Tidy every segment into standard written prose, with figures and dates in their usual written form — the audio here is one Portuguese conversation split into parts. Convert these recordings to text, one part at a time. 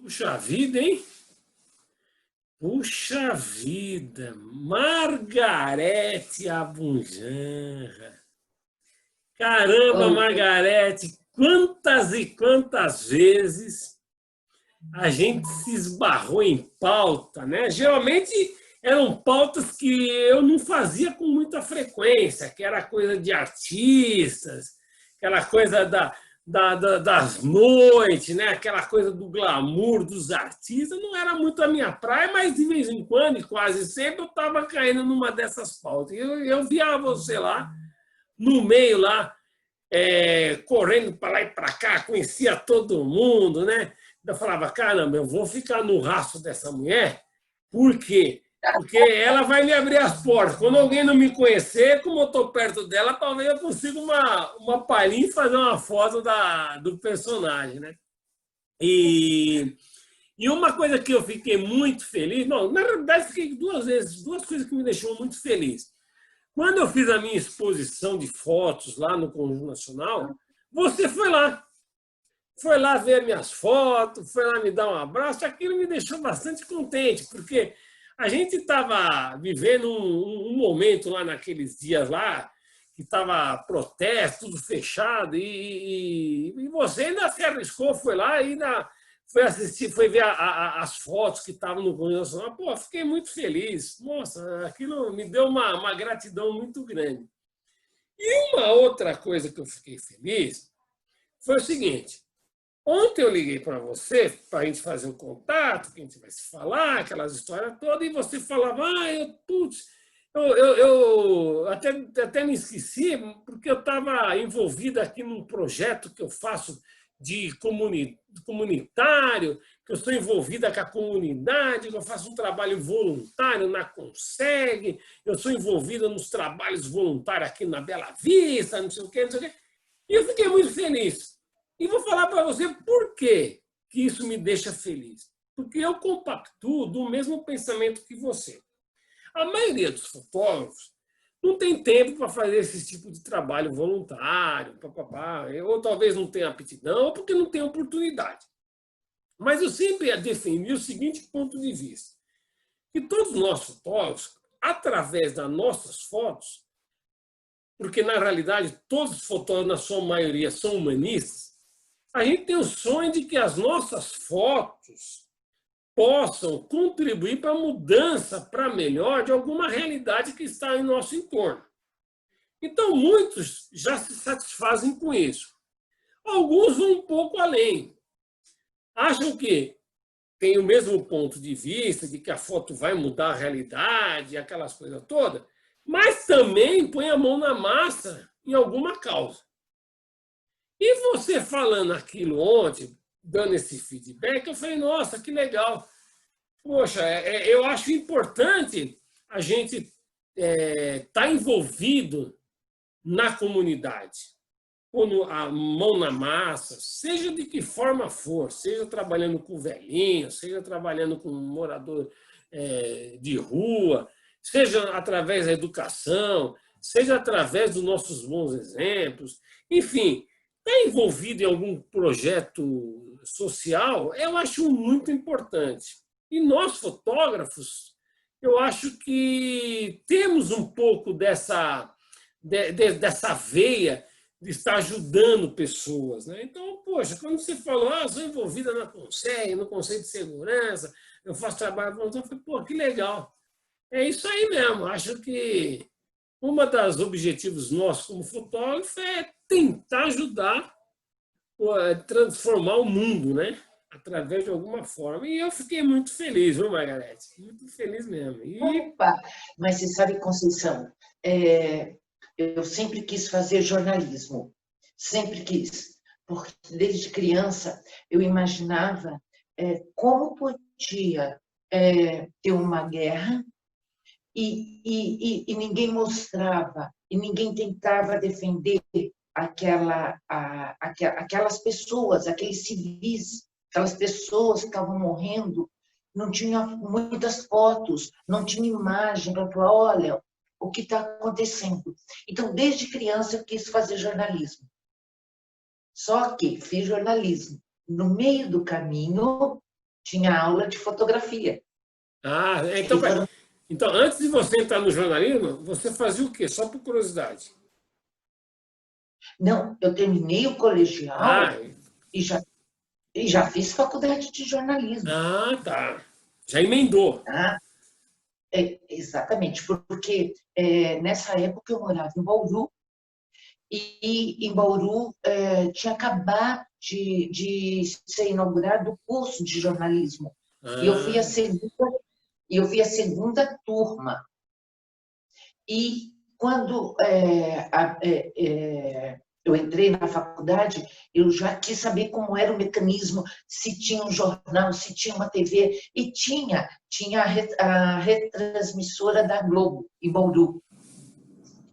Puxa vida, hein? Puxa vida, Margarete Abunjanra. Caramba, Oi. Margarete, quantas e quantas vezes a gente se esbarrou em pauta, né? Geralmente eram pautas que eu não fazia com muita frequência, que era coisa de artistas, aquela coisa das noites, né? Aquela coisa do glamour dos artistas, não era muito a minha praia, mas de vez em quando, e quase sempre, eu estava caindo numa dessas pautas. Eu via você lá, no meio lá, correndo para lá e para cá, conhecia todo mundo, né? Eu falava, caramba, eu vou ficar no rastro dessa mulher, por quê? Porque ela vai me abrir as portas. Quando alguém não me conhecer, como eu estou perto dela, talvez eu consiga uma palhinha e fazer uma foto do personagem, né? E uma coisa que eu fiquei muito feliz, não, na realidade fiquei duas coisas que me deixou muito feliz. Quando eu fiz a minha exposição de fotos lá no Conjunto Nacional, você foi lá ver minhas fotos, foi lá me dar um abraço, aquilo me deixou bastante contente, porque a gente estava vivendo um momento lá naqueles dias lá, que estava protesto, tudo fechado, e você ainda se arriscou, foi lá e ainda foi assistir, foi ver as fotos que estavam no Conjunto Nacional. Pô, fiquei muito feliz. Nossa, aquilo me deu uma gratidão muito grande. E uma outra coisa que eu fiquei feliz foi o seguinte: ontem eu liguei para você para a gente fazer um contato, que a gente vai se falar, aquelas histórias todas, e você falava, eu até me esqueci, porque eu estava envolvido aqui num projeto que eu faço de comunitário, que eu estou envolvida com a comunidade, que eu faço um trabalho voluntário na Consegue, eu sou envolvida nos trabalhos voluntários aqui na Bela Vista, não sei o quê, não sei o quê. E eu fiquei muito feliz. E vou falar para você por que isso me deixa feliz. Porque eu compactuo do mesmo pensamento que você. A maioria dos fotógrafos não tem tempo para fazer esse tipo de trabalho voluntário, ou talvez não tenha aptidão, ou porque não tem oportunidade. Mas eu sempre defendi o seguinte ponto de vista: que todos nós fotógrafos, através das nossas fotos, porque na realidade todos os fotógrafos, na sua maioria, são humanistas, a gente tem o sonho de que as nossas fotos possam contribuir para a mudança para melhor de alguma realidade que está em nosso entorno. Então, muitos já se satisfazem com isso. Alguns vão um pouco além. Acham que tem o mesmo ponto de vista, de que a foto vai mudar a realidade, aquelas coisas todas, mas também põe a mão na massa em alguma causa. E você falando aquilo ontem, dando esse feedback, eu falei, nossa, que legal. Poxa, eu acho importante a gente estar envolvido na comunidade, pondo a mão na massa, seja de que forma for, seja trabalhando com velhinho, seja trabalhando com morador de rua, seja através da educação, seja através dos nossos bons exemplos, enfim, estar envolvido em algum projeto social, eu acho muito importante. E nós, fotógrafos, eu acho que temos um pouco dessa veia de estar ajudando pessoas, né? Então, poxa, quando você falou, sou envolvida na Consegue, no Conselho de Segurança, eu faço trabalho voluntário, eu falei, pô, que legal. É isso aí mesmo. Acho que uma das objetivos nossos como fotógrafo é tentar ajudar a transformar o mundo, né? Através de alguma forma. E eu fiquei muito feliz, viu, Margarete? Muito feliz mesmo. Opa! Mas você sabe, Conceição, eu sempre quis fazer jornalismo, sempre quis, porque desde criança eu imaginava como podia ter uma guerra e ninguém mostrava, e ninguém tentava defender aquelas pessoas, aqueles civis, aquelas pessoas que estavam morrendo, não tinha muitas fotos, não tinha imagem para falar, olha, o que está acontecendo. Então, desde criança, eu quis fazer jornalismo. Só que fiz jornalismo. No meio do caminho, tinha aula de fotografia. Ah, E foram... então, antes de você entrar no jornalismo, você fazia o quê? Só por curiosidade. Não, eu terminei o colegial Ah, e já fiz faculdade de jornalismo. tá. Já emendou. Tá? Exatamente, porque nessa época eu morava em Bauru, e em Bauru tinha acabado de ser inaugurado o curso de jornalismo. E Ah, eu fui a segunda turma. E quando eu entrei na faculdade, eu já quis saber como era o mecanismo, se tinha um jornal, se tinha uma TV, e tinha a retransmissora da Globo, em Bauru,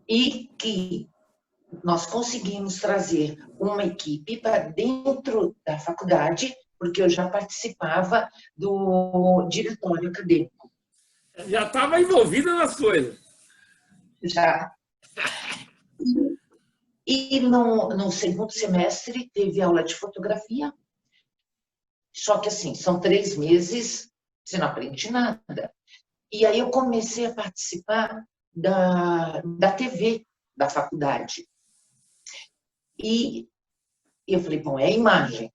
e que nós conseguimos trazer uma equipe para dentro da faculdade, porque eu já participava do diretório acadêmico. já estava envolvida nas coisas. Já. E no segundo semestre teve aula de fotografia, só que assim, são 3 meses, você não aprende nada. E aí eu comecei a participar da TV da faculdade. E eu falei, bom, é a imagem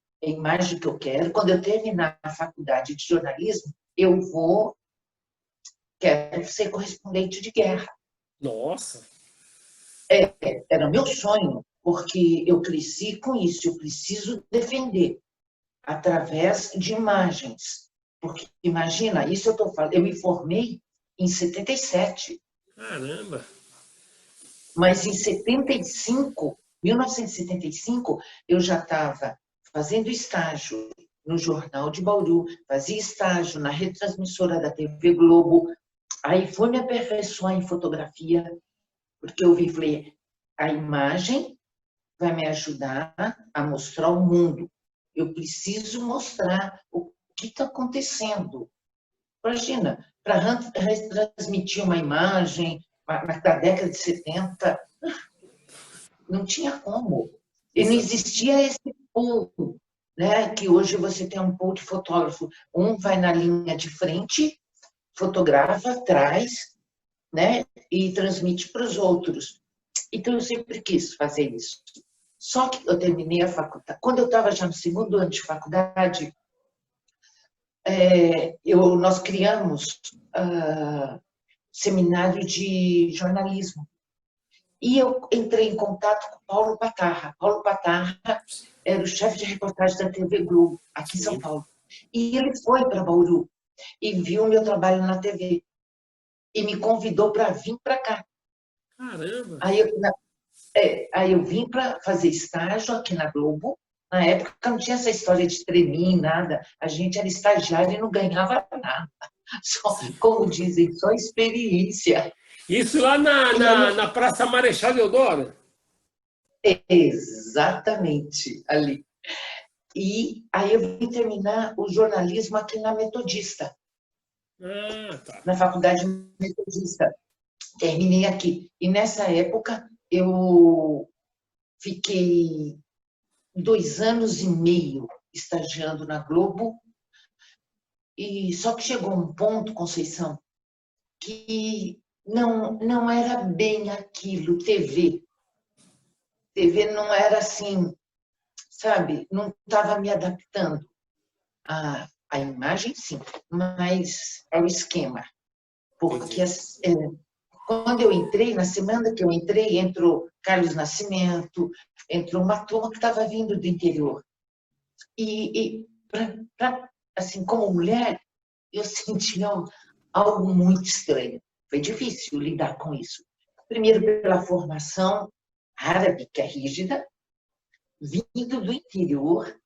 que eu quero. Quando eu terminar a faculdade de jornalismo, quero ser correspondente de guerra. Nossa. Era o meu sonho, porque eu cresci com isso, eu preciso defender através de imagens. Porque, imagina, isso eu estou falando, eu me formei em 77, Caramba. mas em 75, 1975, eu já estava fazendo estágio no Jornal de Bauru, fazia estágio na retransmissora da TV Globo, aí fui me aperfeiçoar em fotografia, porque eu vi e falei, a imagem vai me ajudar a mostrar o mundo. Eu preciso mostrar o que está acontecendo. Imagina, para transmitir uma imagem da década de 70, não tinha como. E não Isso, existia esse pool, né? Que hoje você tem um pool de fotógrafo. Um vai na linha de frente, fotografa, traz, né? E transmite para os outros. Então, eu sempre quis fazer isso. Só que eu terminei a faculdade. Quando eu estava já no segundo ano de faculdade, nós criamos seminário de jornalismo. E eu entrei em contato com Paulo Patarra. Paulo Patarra era o chefe de reportagem da TV Globo, aqui em São sim. Paulo. E ele foi para Bauru e viu o meu trabalho na TV. E me convidou para vir para cá. Caramba. Aí eu vim para fazer estágio aqui na Globo. Na época não tinha essa história de treininho, nada. A gente era estagiário e não ganhava nada. Só, Sim. como dizem, só experiência. Isso lá E aí, na Praça Marechal Deodoro? exatamente, ali. E aí eu vim terminar o jornalismo aqui na Metodista, Tá. na Faculdade Metodista. Terminei aqui. E nessa época eu fiquei 2 anos e meio estagiando na Globo. E só que chegou um ponto, Conceição, que não era bem aquilo, TV. TV não era assim, sabe? Não estava me adaptando à imagem, sim, mas ao esquema. Porque Entendi. quando eu entrei, na semana que eu entrei, entrou Carlos Nascimento, entrou uma turma que estava vindo do interior. E assim, como mulher, eu sentia algo muito estranho. Foi difícil lidar com isso. Primeiro, pela formação árabe, que é rígida, vindo do interior.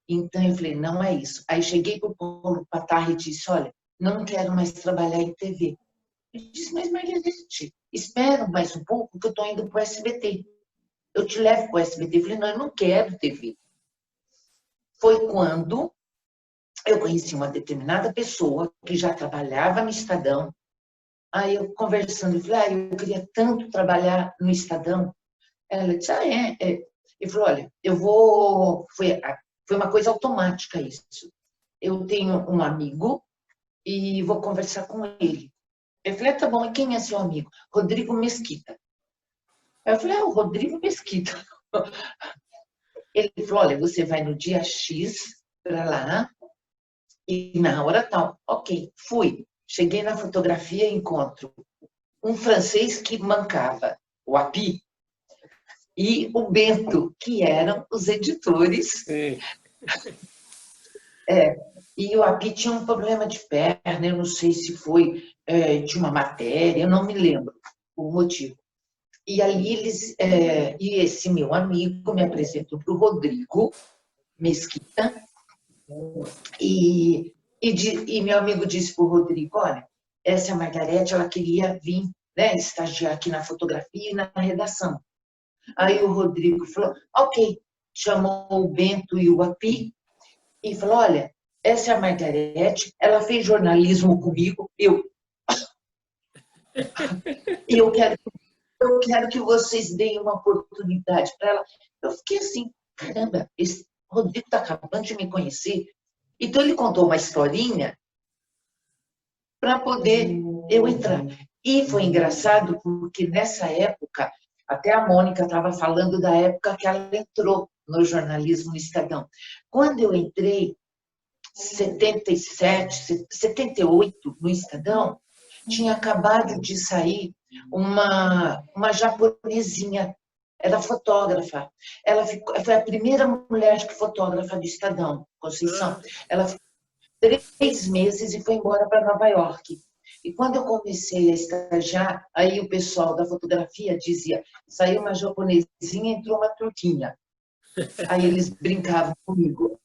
Então, eu falei, não é isso. Aí cheguei para o Paulo Patarra e disse, olha, não quero mais trabalhar em TV. Ele disse, mas Margarete, espera mais um pouco que eu estou indo para o SBT. Eu te levo para o SBT. Eu falei, não, eu não quero TV. Foi quando eu conheci uma determinada pessoa que já trabalhava no Estadão. Aí eu conversando, eu falei, eu queria tanto trabalhar no Estadão. Ela disse, Ele falou, olha, eu vou... Foi uma coisa automática isso. eu tenho um amigo e vou conversar com ele. Eu falei, tá bom, e quem é seu amigo? Rodrigo Mesquita. Eu falei, o Rodrigo Mesquita. Ele falou, olha, você vai no dia X para lá e na hora tal. Ok, fui. Cheguei na fotografia e encontro um francês que mancava, o Api, e o Bento, que eram os editores. Sim. E o Api tinha um problema de perna, eu não sei se foi de uma matéria, eu não me lembro o motivo. E ali e esse meu amigo me apresentou para o Rodrigo Mesquita, e meu amigo disse para o Rodrigo, olha, essa Margarete, ela queria vir, né, estagiar aqui na fotografia e na redação. Aí o Rodrigo falou, ok, chamou o Bento e o Api e falou, olha, essa é a Margarete, ela fez jornalismo comigo, e eu quero que vocês deem uma oportunidade para ela. Eu fiquei assim, caramba, esse Rodrigo está acabando de me conhecer. Então ele contou uma historinha para poder eu entrar. E foi engraçado porque nessa época, até a Mônica estava falando da época que ela entrou no jornalismo no Estadão. Quando eu entrei, 77, 78, no Estadão, tinha acabado de sair uma japonesinha, era fotógrafa. Ela foi a primeira mulher fotógrafa do Estadão, Conceição. Ela ficou 3 meses e foi embora para Nova York. E quando eu comecei a estagiar, aí o pessoal da fotografia dizia, saiu uma japonesinha, entrou uma turquinha. Aí eles brincavam comigo.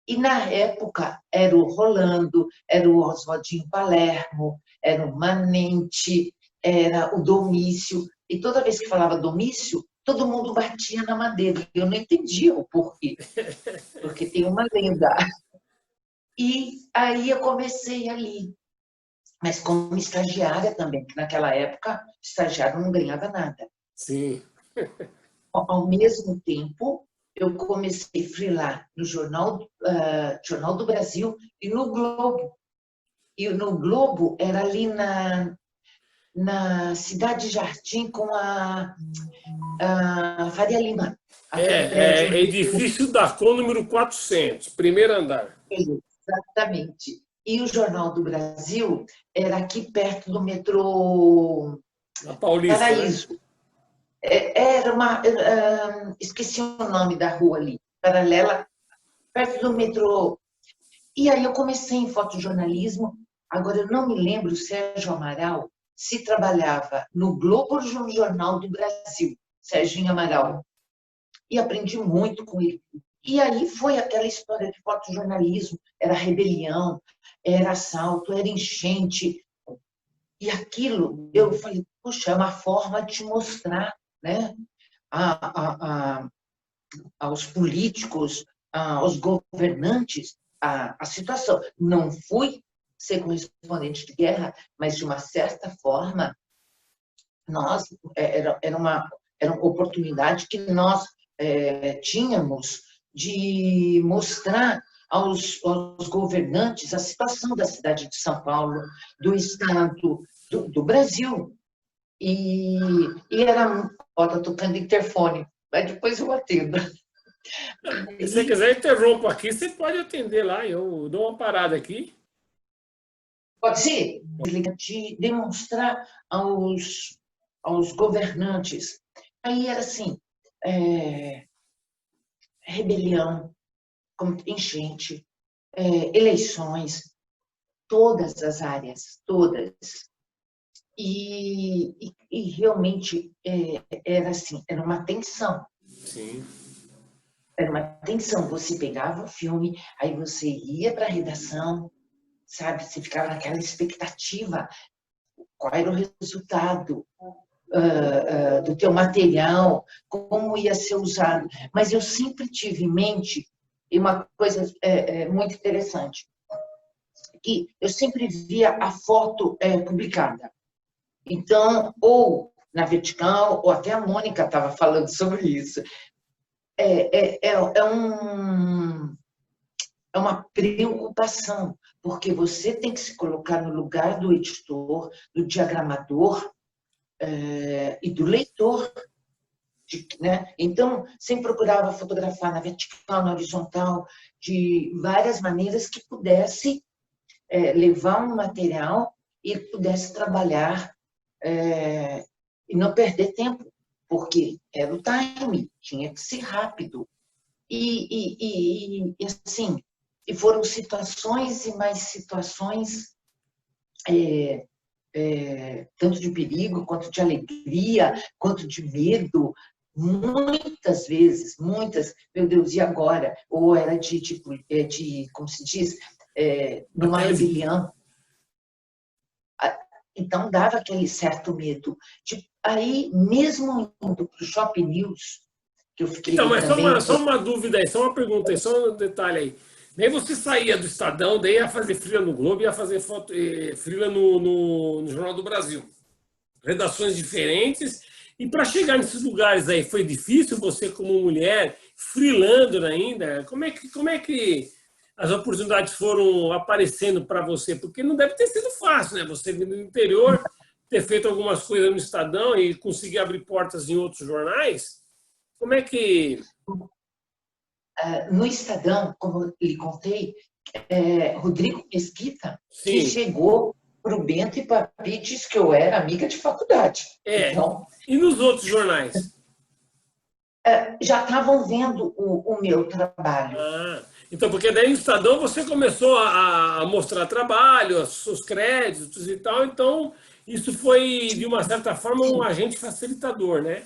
E na época era o Rolando, era o Oswaldinho Palermo, era o Manente, era o Domício. E toda vez que falava Domício, todo mundo batia na madeira. Eu não entendia o porquê, porque tem uma lenda. E aí eu comecei ali, mas como estagiária também, porque naquela época estagiário não ganhava nada. Sim. Ao mesmo tempo, eu comecei a freelar no Jornal do Brasil e no Globo. E no Globo era ali na Cidade Jardim com a Faria Lima. Aquele prédio. Edifício da Cor, número 400, primeiro andar. Exatamente. E o Jornal do Brasil era aqui perto do metrô Na Paulista, Paraíso. né? Era esqueci o nome da rua ali, paralela, perto do metrô. E aí eu comecei em fotojornalismo. Agora eu não me lembro, o Sérgio Amaral, se trabalhava no Globo ou no Jornal do Brasil, Serginho Amaral. E aprendi muito com ele. E aí foi aquela história de fotojornalismo, era rebelião, era assalto, era enchente. E aquilo, eu falei, puxa, é uma forma de mostrar, né, aos políticos, aos governantes, a situação. Não fui ser correspondente de guerra, mas, de uma certa forma, era uma oportunidade que nós tínhamos de mostrar aos governantes a situação da cidade de São Paulo, do Estado, do Brasil. E era... Ó, tá tocando interfone, mas depois eu atendo. Se você quiser, interrompo aqui, você pode atender lá, eu dou uma parada aqui. Pode ser? De demonstrar aos governantes. Aí era assim, rebelião, enchente, eleições, todas as áreas, todas. E realmente era assim, era uma tensão. Sim. Era uma tensão. Você pegava o filme, aí você ia para a redação, sabe? Você ficava naquela expectativa. Qual era o resultado do teu material, como ia ser usado. Mas eu sempre tive em mente, e uma coisa muito interessante, que eu sempre via a foto publicada. Então, ou na vertical, ou até a Mônica estava falando sobre isso. é uma preocupação, porque você tem que se colocar no lugar do editor, do diagramador e do leitor. Né? Então, sempre procurava fotografar na vertical, na horizontal, de várias maneiras que pudesse levar um material e pudesse trabalhar e não perder tempo, porque era o time, tinha que ser rápido. Assim, e foram situações e mais situações, tanto de perigo, quanto de alegria, quanto de medo, muitas vezes, muitas, meu Deus, e agora? Ou era como se diz, numa rebelião. Então, dava aquele certo medo. Aí, mesmo indo para o Shopping News, que eu fiquei Então, mas também... só uma dúvida aí, só uma pergunta aí, só um detalhe aí. Daí você saía do Estadão, daí ia fazer freela no Globo, ia fazer freela no Jornal do Brasil. Redações diferentes. E para chegar nesses lugares aí, foi difícil você como mulher, freelander ainda? Como é que as oportunidades foram aparecendo para você? Porque não deve ter sido fácil, né? Você vindo do interior, ter feito algumas coisas no Estadão e conseguir abrir portas em outros jornais. Como é que... No Estadão, como eu lhe contei, Rodrigo Mesquita, que Sim. chegou para o Bento e Papi, disse que eu era amiga de faculdade. Então, E nos outros jornais? já estavam vendo o meu trabalho. Então, porque daí no Estadão você começou a mostrar trabalho, os seus créditos e tal, então isso foi, de uma certa forma, um agente facilitador, né?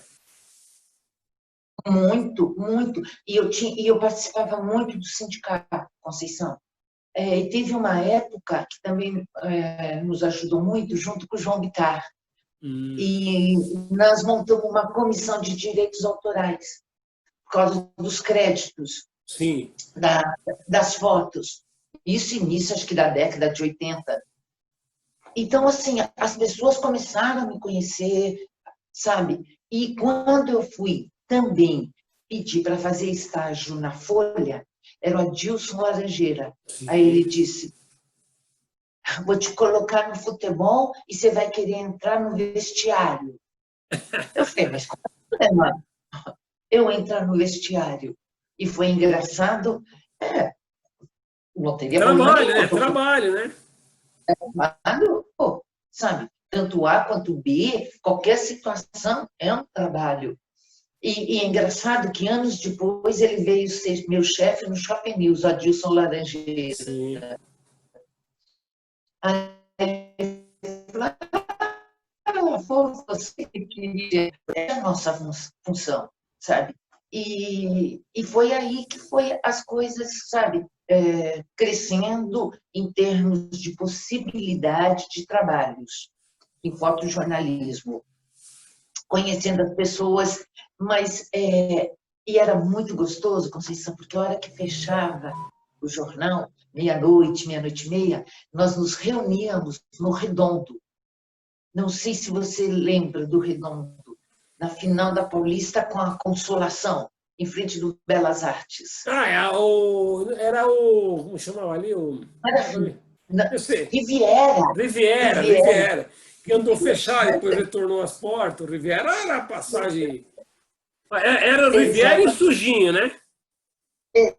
Muito, muito. E eu participava muito do sindicato, Conceição. E teve uma época que também nos ajudou muito, junto com o João Bittar. E nós montamos uma comissão de direitos autorais, por causa dos créditos. Sim. Das fotos. Isso início, acho que da década de 80. Então, assim, as pessoas começaram a me conhecer, sabe? E quando eu fui também pedir para fazer estágio na Folha, era o Adilson Laranjeira. Sim. Aí ele disse, vou te colocar no futebol e você vai querer entrar no vestiário. Eu falei, mas como é, mano? Eu entrar no vestiário? E foi engraçado. Não teria problema Trabalho, nenhum. né? Trabalho, né? Trabalho, sabe? Tanto A quanto B, qualquer situação é um trabalho. E é engraçado que anos depois ele veio ser meu chefe no Shopping News, Adilson Laranjeira. Sim. Aí foi você que queria, é a nossa função, sabe? E foi aí que foi as coisas, sabe, crescendo em termos de possibilidade de trabalhos em fotojornalismo, conhecendo as pessoas, mas e era muito gostoso, Conceição, porque a hora que fechava o jornal, meia-noite, meia-noite e meia, nós nos reuníamos no Redondo. Não sei se você lembra do Redondo, na final da Paulista com a Consolação, em frente do Belas Artes. Era o... Como chamava ali? Eu sei. Riviera. Que andou fechado, depois retornou às portas. O Riviera era a passagem... Era Riviera e Sujinho, né?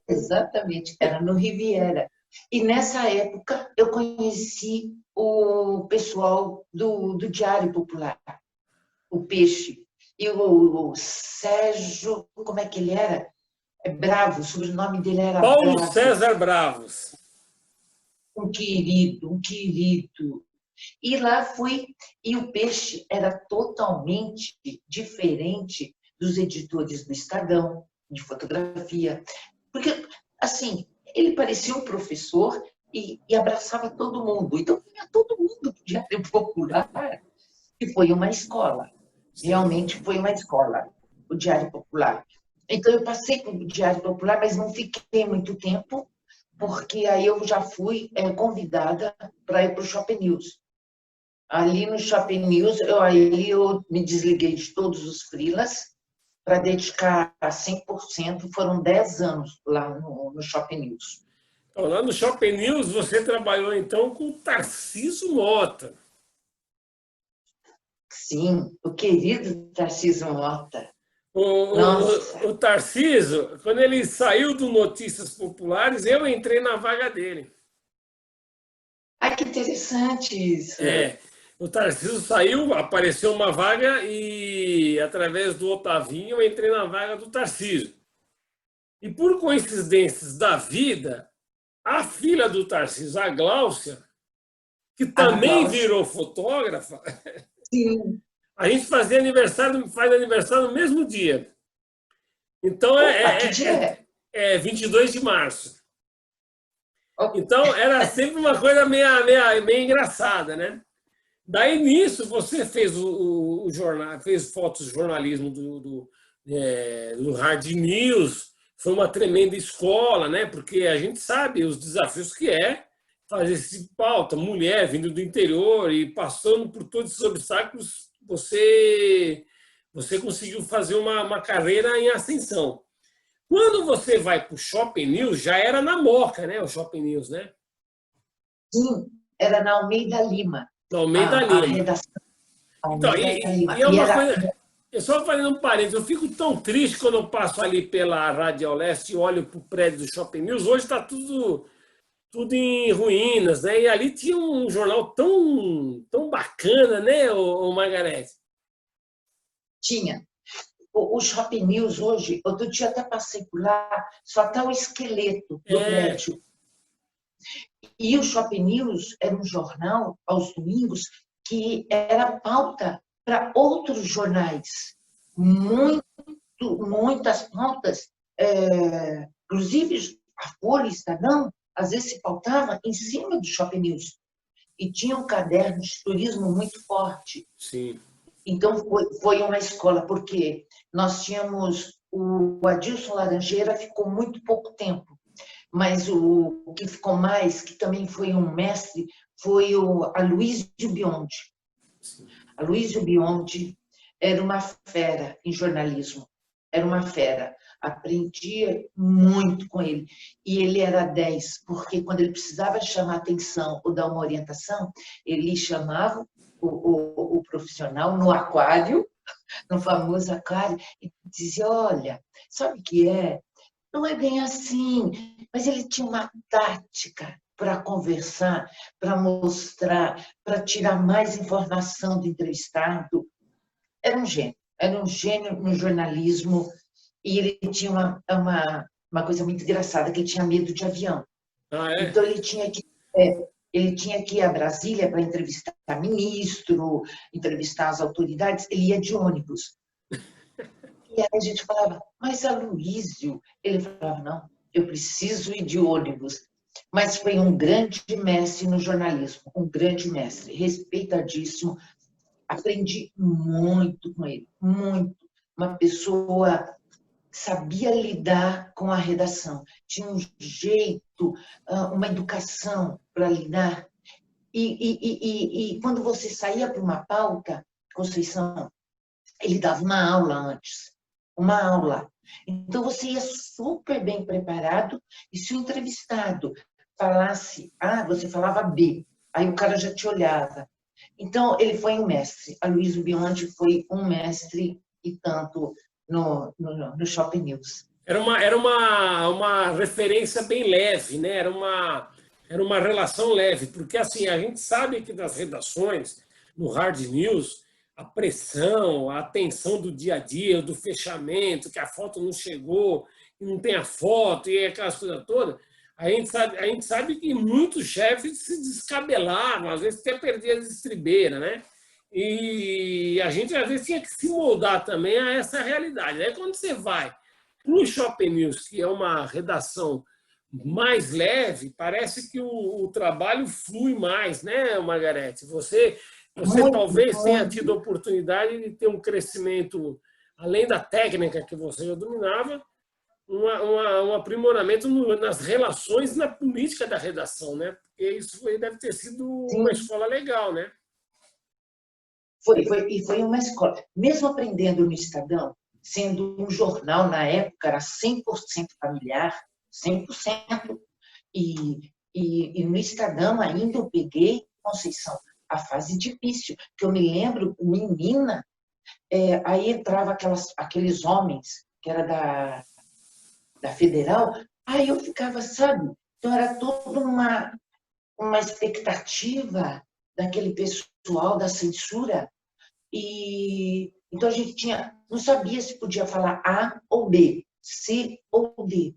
Exatamente, era no Riviera. E nessa época eu conheci o pessoal do Diário Popular, o Peixe. E o Sérgio, como é que ele era? Bravo, o sobrenome dele era Paulo Bravo. César Bravos. Um querido, um querido. E lá fui, e o Peixe era totalmente diferente dos editores do Estadão, de fotografia. Porque, assim, ele parecia um professor e abraçava todo mundo. Então, todo mundo do Diário Popular. E foi uma escola. Realmente foi uma escola, o Diário Popular. Então, eu passei para o Diário Popular, mas não fiquei muito tempo, porque aí eu já fui convidada para ir para o Shopping News. Ali no Shopping News, eu me desliguei de todos os freelas para dedicar a 100%, foram 10 anos lá no Shopping News. Então, lá no Shopping News, você trabalhou, então, com o Tarcísio Mota. Sim, o querido Tarcísio Mota. O, Nossa, o Tarcísio, quando ele saiu do Notícias Populares, eu entrei na vaga dele. ai, que interessante isso. É, o Tarcísio saiu, apareceu uma vaga e, através do Otavinho, eu entrei na vaga do Tarcísio. E, por coincidências da vida, a filha do Tarcísio, a Gláucia, que A também Glaucia. virou fotógrafa, Sim. a gente fazia aniversário, faz aniversário no mesmo dia. Então, Opa, que dia é? 22 de março. Oh, Então, era sempre uma coisa meio engraçada, né? Daí, nisso, você fez o jornal, fez fotos de jornalismo do Hard News, foi uma tremenda escola, né? Porque a gente sabe os desafios que é fazer esse pauta, mulher vindo do interior e passando por todos esses obstáculos, você conseguiu fazer uma carreira em ascensão. Quando você vai para o Shopping News, já era na Moca, né? O Shopping News, né? sim, era na Almeida Lima, No Almeida a Lima. redação Então, Almeida e Lima. é E uma era, coisa. Eu só fazendo um parênteses, eu fico tão triste quando eu passo ali pela Radial Leste e olho para o prédio do Shopping News. Hoje está tudo em ruínas, né? E ali tinha um jornal tão bacana, né, o Margarete? tinha. O Shopping News hoje, outro dia até passei por lá, só está o esqueleto do É, prédio. E o Shopping News era um jornal, aos domingos, que era pauta para outros jornais. Muitas pautas, inclusive a Folha, Estadão, às vezes se pautava em cima do Shopping News. E tinha um caderno de turismo muito forte. sim. Então, foi uma escola, porque nós tínhamos o Adilson Laranjeira, ficou muito pouco tempo, mas o que ficou mais, que também foi um mestre, foi o Aloysio Biondi. Aloysio Biondi era uma fera em jornalismo, era uma fera. Aprendia muito com ele. E ele era 10, porque quando ele precisava chamar atenção ou dar uma orientação, ele chamava o profissional no aquário, no famoso aquário, e dizia, olha, sabe o que é? Não é bem assim, mas ele tinha uma tática para conversar, para mostrar, para tirar mais informação do entrevistado. Era um gênio no jornalismo, e ele tinha uma coisa muito engraçada, que ele tinha medo de avião. Ah, é? Então, ele tinha que ir a Brasília para entrevistar ministro, entrevistar as autoridades, ele ia de ônibus. E aí a gente falava, mas Aloysio, ele falava, não, eu preciso ir de ônibus. Mas foi um grande mestre no jornalismo, um grande mestre, respeitadíssimo. Aprendi muito com ele, muito. Uma pessoa que sabia lidar com a redação, tinha um jeito, uma educação para lidar. E quando você saía para uma pauta, Conceição, ele dava uma aula antes, uma aula. Então, você ia super bem preparado, e se o entrevistado falasse A, você falava B, aí o cara já te olhava. Então, ele foi um mestre. Aloysio Biondi foi um mestre e tanto no Shopping News. Era uma referência bem leve, né? Era uma relação leve, porque assim, a gente sabe que nas redações, no Hard News, a pressão, a tensão do dia a dia, do fechamento, que a foto não chegou, que não tem a foto, e aquelas coisas todas, a gente sabe que muitos chefes se descabelavam, às vezes até perdiam a estribeira, né? E a gente, às vezes, tinha que se moldar também a essa realidade. Aí, quando você vai para o Shopping News, que é uma redação mais leve, parece que o trabalho flui mais, né, Margarete? Você Muito, talvez tenha tido a muito. oportunidade de ter um crescimento, além da técnica que você já dominava, um aprimoramento nas relações, na política da redação, né? Porque isso deve ter sido uma Sim, escola legal, né? e foi uma escola. Mesmo aprendendo no Estadão, sendo um jornal na época, era 100% familiar, 100%. E no Estadão ainda eu peguei, Conceição, a fase difícil, que eu me lembro, menina, aí entrava aqueles homens, que era da Federal, aí eu ficava, sabe? Então era toda uma expectativa daquele pessoal da censura, e então a gente não sabia se podia falar A ou B, C ou D.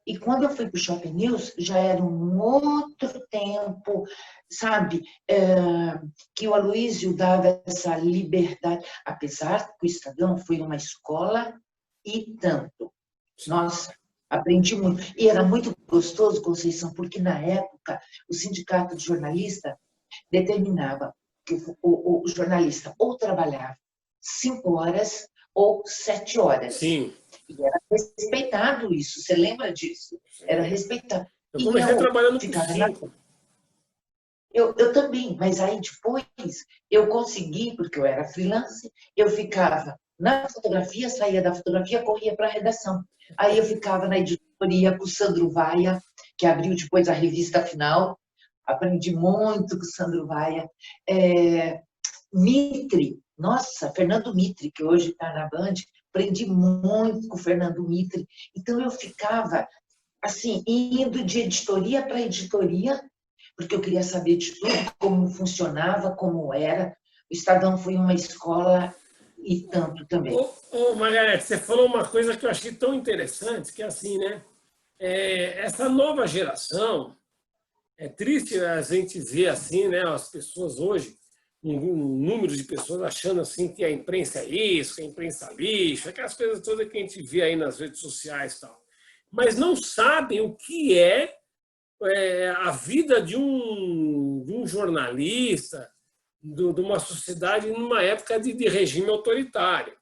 E quando eu fui para o Shopping News, já era um outro tempo, sabe? Que o Aloysio dava essa liberdade, apesar que o Estadão foi uma escola e tanto. Nossa, aprendi muito. E era muito gostoso, Conceição, porque na época o sindicato de jornalista determinava que o jornalista ou trabalhava 5 horas ou 7 horas. Sim. E era respeitado isso, você lembra disso? Era respeitado. Eu comecei trabalhando por 5. Eu também, mas aí depois eu consegui, porque eu era freelance, eu ficava na fotografia, saía da fotografia, corria para a redação. Aí eu ficava na editoria com o Sandro Vaia, que abriu depois a revista Final. Aprendi muito com o Sandro Vaia. Mitre, nossa, Fernando Mitre, que hoje está na Band, aprendi muito com o Fernando Mitre. Então eu ficava, assim, indo de editoria para editoria, porque eu queria saber de tudo, como funcionava, como era. O Estadão foi uma escola e tanto também. Margarete, você falou uma coisa que eu achei tão interessante, que é assim, né? Essa nova geração, é triste a gente ver assim, né? As pessoas hoje, um número de pessoas achando assim que a imprensa é isso, que a imprensa é lixo, aquelas coisas todas que a gente vê aí nas redes sociais e tal. Mas não sabem o que é a vida de um jornalista, de uma sociedade numa época de regime autoritário.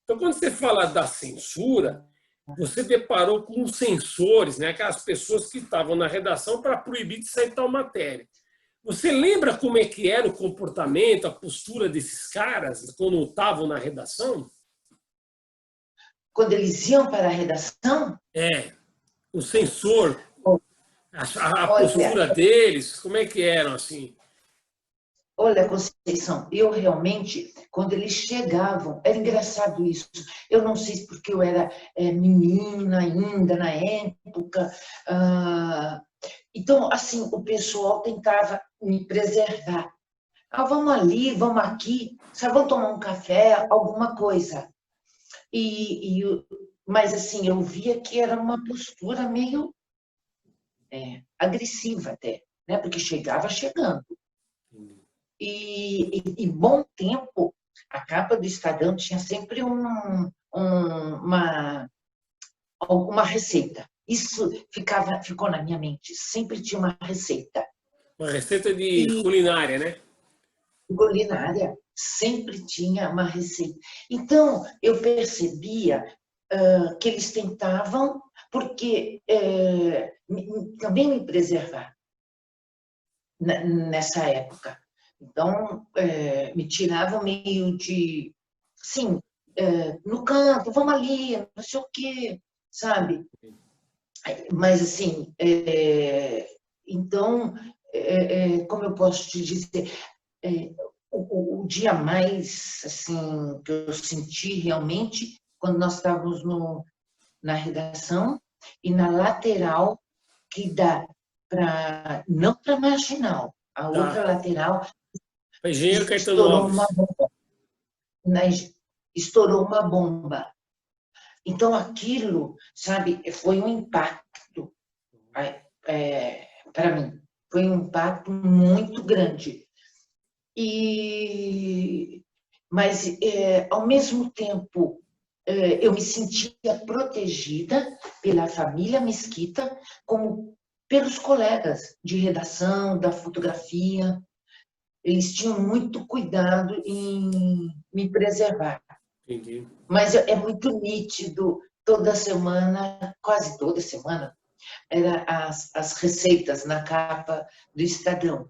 Então, quando você fala da censura, você deparou com censores, né? Aquelas pessoas que estavam na redação para proibir de sair tal matéria. Você lembra como é que era o comportamento, a postura desses caras quando estavam na redação? Quando eles iam para a redação? O censor, a postura deles, como é que eram assim? Olha, Conceição, eu realmente, quando eles chegavam, era engraçado isso. Eu não sei se porque eu era menina ainda na época. Então, assim, o pessoal tentava me preservar. Vamos ali, vamos aqui, só vamos tomar um café, alguma coisa. Mas, assim, eu via que era uma postura meio agressiva até, né? Porque chegava chegando. E bom tempo, a capa do Estadão tinha sempre uma receita. Isso ficou na minha mente. Sempre tinha uma receita. Uma receita de culinária, né? Culinária. Sempre tinha uma receita. Então, eu percebia que eles tentavam, porque também me preservar nessa época. Então, me tiravam meio de, assim, no canto, vamos ali, não sei o quê, sabe? Mas, assim, então, como eu posso te dizer, o dia mais, assim, que eu senti realmente, quando nós estávamos na redação e na lateral, que dá não para marginal, a outra lateral, Engenheiro Caetano Alves. Estourou uma bomba. Então, aquilo, sabe, foi um impacto para mim. Foi um impacto muito grande. Mas, ao mesmo tempo, eu me sentia protegida pela família Mesquita, como pelos colegas de redação, da fotografia. Eles tinham muito cuidado em me preservar. Entendi. Mas é muito nítido, toda semana, quase toda semana, eram as receitas na capa do Estadão.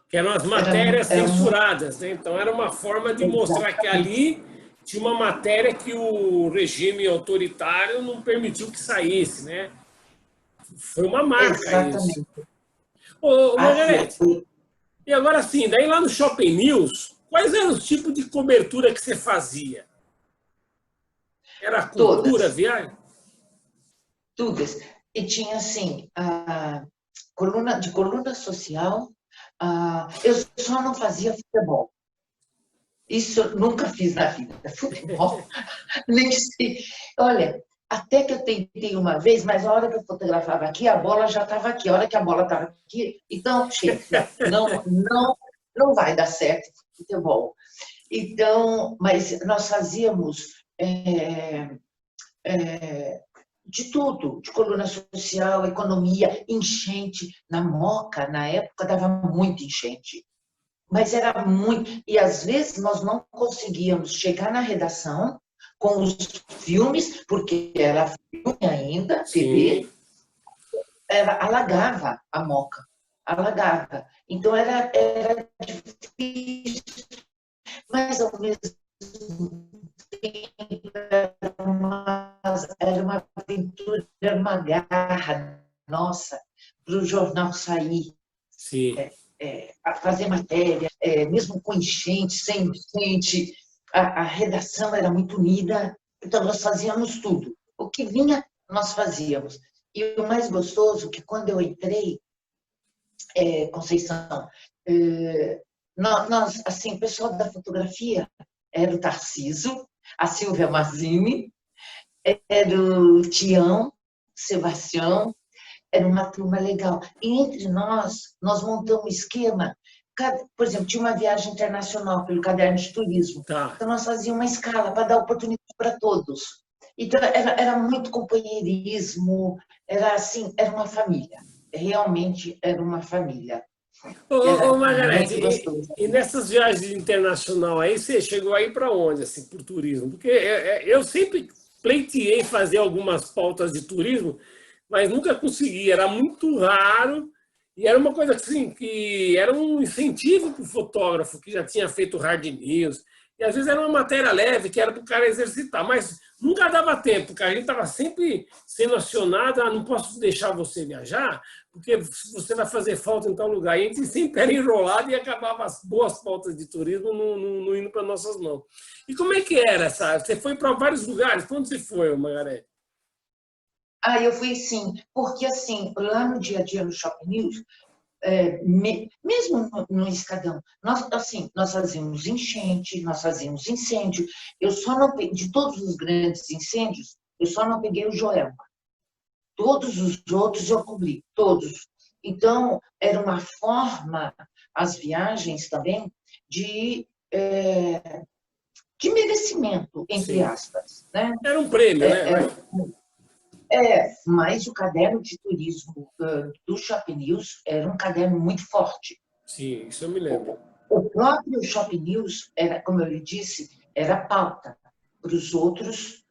Que eram as matérias censuradas, né? Então era uma forma de mostrar que ali tinha uma matéria que o regime autoritário não permitiu que saísse, né? Foi uma marca isso. Exatamente. Ô, Ah, Margarete, foi. e agora sim, daí lá no Shopping News, quais eram os tipos de cobertura que você fazia? Era cultura, Todas, viagem? todas. E tinha, assim, a coluna social, eu só não fazia futebol. Isso eu nunca fiz na vida. Futebol, nem sei. Olha, até que eu tentei uma vez, mas a hora que eu fotografava aqui, a bola já estava aqui. A hora que a bola estava aqui, então, chega. Não, não, não vai dar certo futebol. Então, mas nós fazíamos de tudo, de coluna social, economia, enchente. Na Moca, na época, dava muito enchente. Mas era muito. E às vezes nós não conseguíamos chegar na redação com os filmes, porque era filme ainda, Sim. TV, alagava a Moca, alagava. Então era difícil, mas ao mesmo tempo era uma aventura, era uma garra nossa para o jornal sair. Sim. A fazer matéria, mesmo com enchente, sem enchente, a redação era muito unida, então nós fazíamos tudo. O que vinha, nós fazíamos. E o mais gostoso, que quando eu entrei, Conceição, nós, assim, o pessoal da fotografia era o Tarciso, a Silvia Mazzini, era o Tião, Sebastião, era uma turma legal. E entre nós montamos um esquema. Por exemplo, tinha uma viagem internacional pelo caderno de turismo. Tá. Então, nós fazíamos uma escala para dar oportunidade para todos. Então, era muito companheirismo, era assim, era uma família. Realmente era uma família. Ô, Era muito Margarete, gostoso. e nessas viagens internacional aí, você chegou aí para onde, assim, por turismo? Porque eu sempre pleiteei fazer algumas pautas de turismo, mas nunca consegui, era muito raro, e era uma coisa assim, que era um incentivo para o fotógrafo que já tinha feito hard news, e às vezes era uma matéria leve, que era para o cara exercitar, mas nunca dava tempo, porque a gente estava sempre sendo acionado, não posso deixar você viajar, porque você vai fazer falta em tal lugar. E a gente sempre era enrolado e acabava as boas pautas de turismo não indo para nossas mãos. E como é que era essa? Você foi para vários lugares? Para onde você foi, Margarete? Eu fui sim, porque assim, lá no dia a dia no Shopping News, mesmo no Escadão, nós fazíamos enchente, nós fazíamos incêndio. Eu só não de todos os grandes incêndios, eu só não peguei o Joelma. Todos os outros eu cobri, todos. Então, era uma forma, as viagens também, de merecimento, entre Sim. aspas, né? Era um prêmio, né? Mas o caderno de turismo do Shopping News era um caderno muito forte. Sim, isso eu me lembro. O próprio Shopping News, era, como eu lhe disse, era pauta para os outros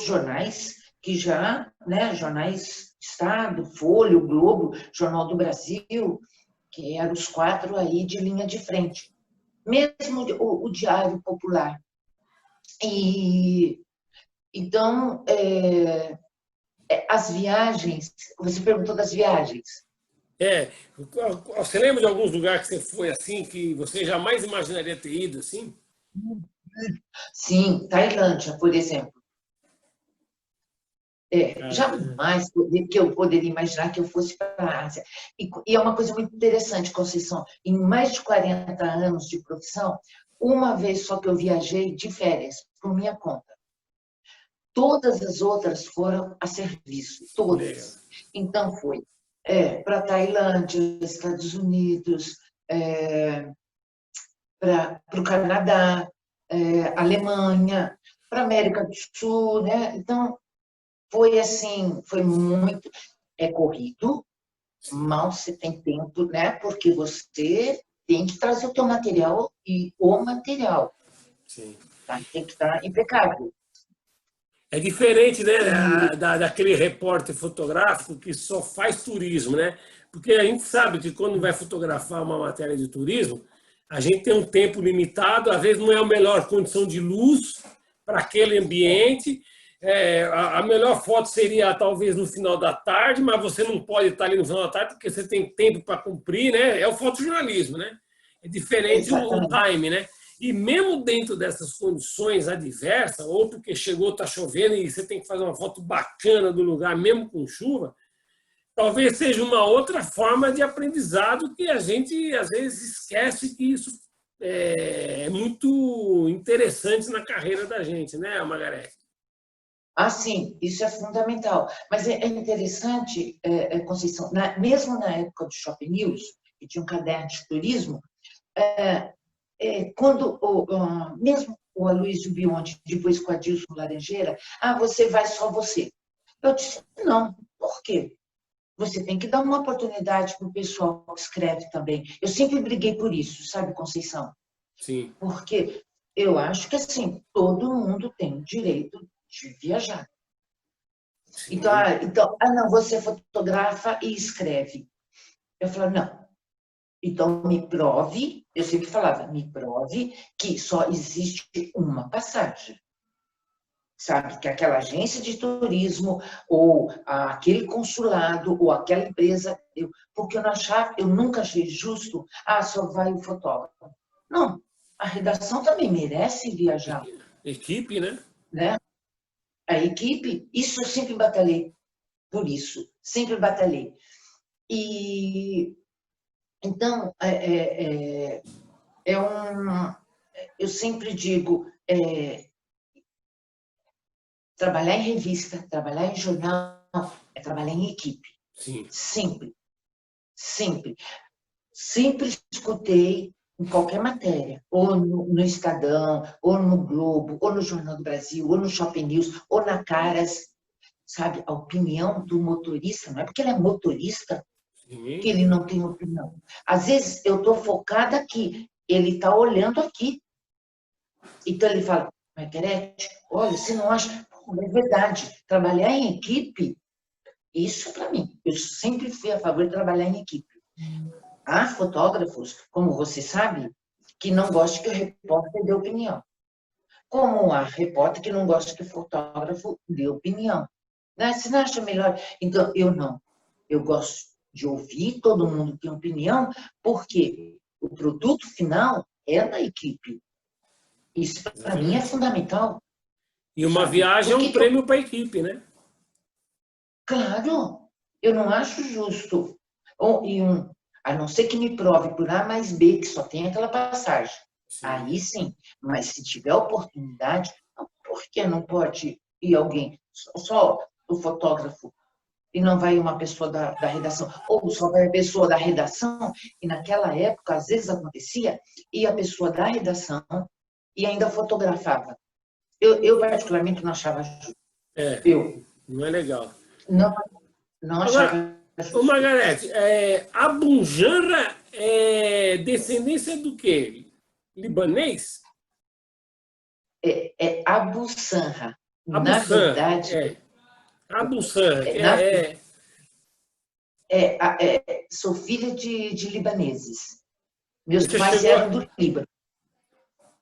jornais, que já, né, jornais Estado, Folha, o Globo, Jornal do Brasil, que eram os 4 aí de linha de frente. Mesmo o Diário Popular. E, então, as viagens, você perguntou das viagens. É, você lembra de alguns lugares que você foi assim, que você jamais imaginaria ter ido assim? Sim, Tailândia, por exemplo. Ah, Jamais que eu poderia imaginar que eu fosse para a Ásia. E é uma coisa muito interessante, Conceição. Em mais de 40 anos de profissão, uma vez só que eu viajei de férias, por minha conta. Todas as outras foram a serviço, legal. todas. Então, foi para Tailândia, Estados Unidos, para o Canadá, Alemanha, para América do Sul, né? Então, foi assim, foi muito corrido, Sim, mal você tem tempo, né? Porque você tem que trazer o teu material e o material, sim. tá? Tem que estar impecável. É diferente, né, E daquele repórter fotográfico que só faz turismo, né? Porque a gente sabe que quando vai fotografar uma matéria de turismo, a gente tem um tempo limitado, às vezes não é a melhor condição de luz para aquele ambiente, A melhor foto seria talvez no final da tarde, mas você não pode estar ali no final da tarde porque você tem tempo para cumprir, né? É o fotojornalismo, né? É diferente o Exatamente. time, né? E mesmo dentro dessas condições adversas, ou porque chegou, está chovendo e você tem que fazer uma foto bacana do lugar, mesmo com chuva, talvez seja uma outra forma de aprendizado que a gente às vezes esquece que isso é muito interessante na carreira da gente, né, Margareth? Ah, sim, isso é fundamental. Mas é interessante, Conceição, mesmo na época do Shopping News, que tinha um caderno de turismo, quando mesmo o Aloysio Biondi, depois com a Dilson Laranjeira, você vai só você. Eu disse, não, por quê? Você tem que dar uma oportunidade para o pessoal que escreve também. Eu sempre briguei por isso, sabe, Conceição? Sim. Porque eu acho que, assim, todo mundo tem o direito de viajar. Então, Sim. não, você fotografa e escreve. Eu falo, não. Então, me prove, eu sempre falava, me prove que só existe uma passagem. Sabe, que aquela agência de turismo, ou aquele consulado, ou aquela empresa, porque eu nunca achei justo, só vai o fotógrafo. Não, a redação também merece viajar, Equipe, né? né? A equipe, isso eu sempre batalhei por isso, sempre batalhei. E então, eu sempre digo, trabalhar em revista, trabalhar em jornal, é trabalhar em equipe. Sim. Sempre, sempre. Sempre escutei em qualquer matéria, ou no Estadão, ou no Globo, ou no Jornal do Brasil, ou no Shopping News, ou na Caras, sabe? A opinião do motorista, não é porque ele é motorista que Sim. ele não tem opinião. Às vezes eu estou focada aqui, ele está olhando aqui. Então ele fala, Margareth, olha, você não acha? Pô, é verdade, trabalhar em equipe, isso para mim, eu sempre fui a favor de trabalhar em equipe. Há fotógrafos, como você sabe, que não gostam que o repórter dê opinião. Como há repórter que não gosta que o fotógrafo dê opinião. Né? Você não acha melhor? Então, eu não. Eu gosto de ouvir, todo mundo tem opinião, porque o produto final é da equipe. Isso, para mim, é Exatamente. fundamental, E uma sabe? viagem é Por um que que eu... prêmio para a equipe, né? Claro, eu não acho justo. A não ser que me prove por A mais B, que só tem aquela passagem. Sim. Aí sim, mas se tiver oportunidade, por que não pode ir alguém, só o fotógrafo, e não vai uma pessoa da redação? Ou só vai a pessoa da redação, e naquela época, às vezes acontecia, e a pessoa da redação e ainda fotografava. Eu particularmente, não achava justo. É, Eu não é legal. não, não Agora, achava ô justo. Margareth, a Bunjanra é descendência do quê? Libanês? É Abu Sanra. Abu Na San, verdade, Abu San, é, na, sou filha de libaneses. Meus você pais chegou. eram do Líbano.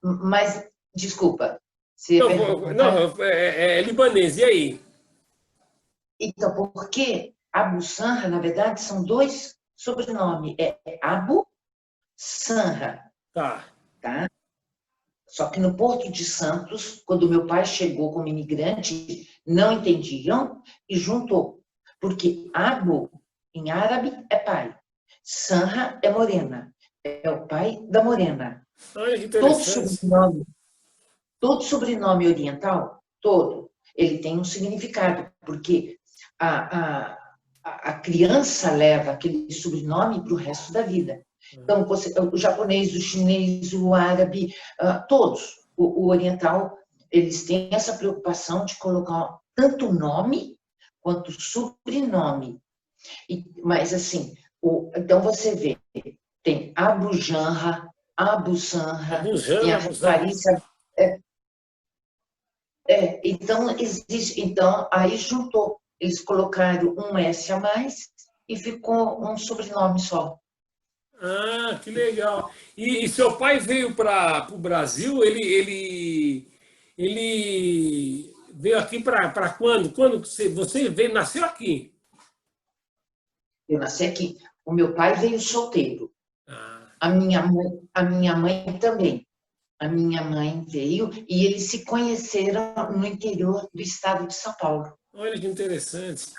Mas, desculpa, você ia Não, perguntar? não, é libanês, e aí? Então, porque Abu Sanra, na verdade, são dois sobrenomes. É Abu Sanra, Tá. tá? Só que no Porto de Santos, quando meu pai chegou como imigrante, não entendiam e juntou. Porque Abu, em árabe, é pai. Sanra é morena. É o pai da morena. Olha que Todo interessante. sobrenome, todo sobrenome oriental, todo, ele tem um significado, porque a, a, a criança leva aquele sobrenome para o resto da vida. Então, o japonês, o chinês, o árabe, todos, o oriental, eles têm essa preocupação de colocar tanto nome quanto sobrenome. Mas, assim, então você vê, tem Abu Janra, Abu Sanra, Abu tem Janra, a Abu Janra. Clarissa. Então, existe, então, aí juntou. Eles colocaram um S a mais e ficou um sobrenome só. Ah, que legal. E seu pai veio para o Brasil, ele Veio aqui para quando? Quando você veio, nasceu aqui? Eu nasci aqui. O meu pai veio solteiro. Ah, A minha mãe também. A minha mãe veio e eles se conheceram no interior do estado de São Paulo. olha que interessante.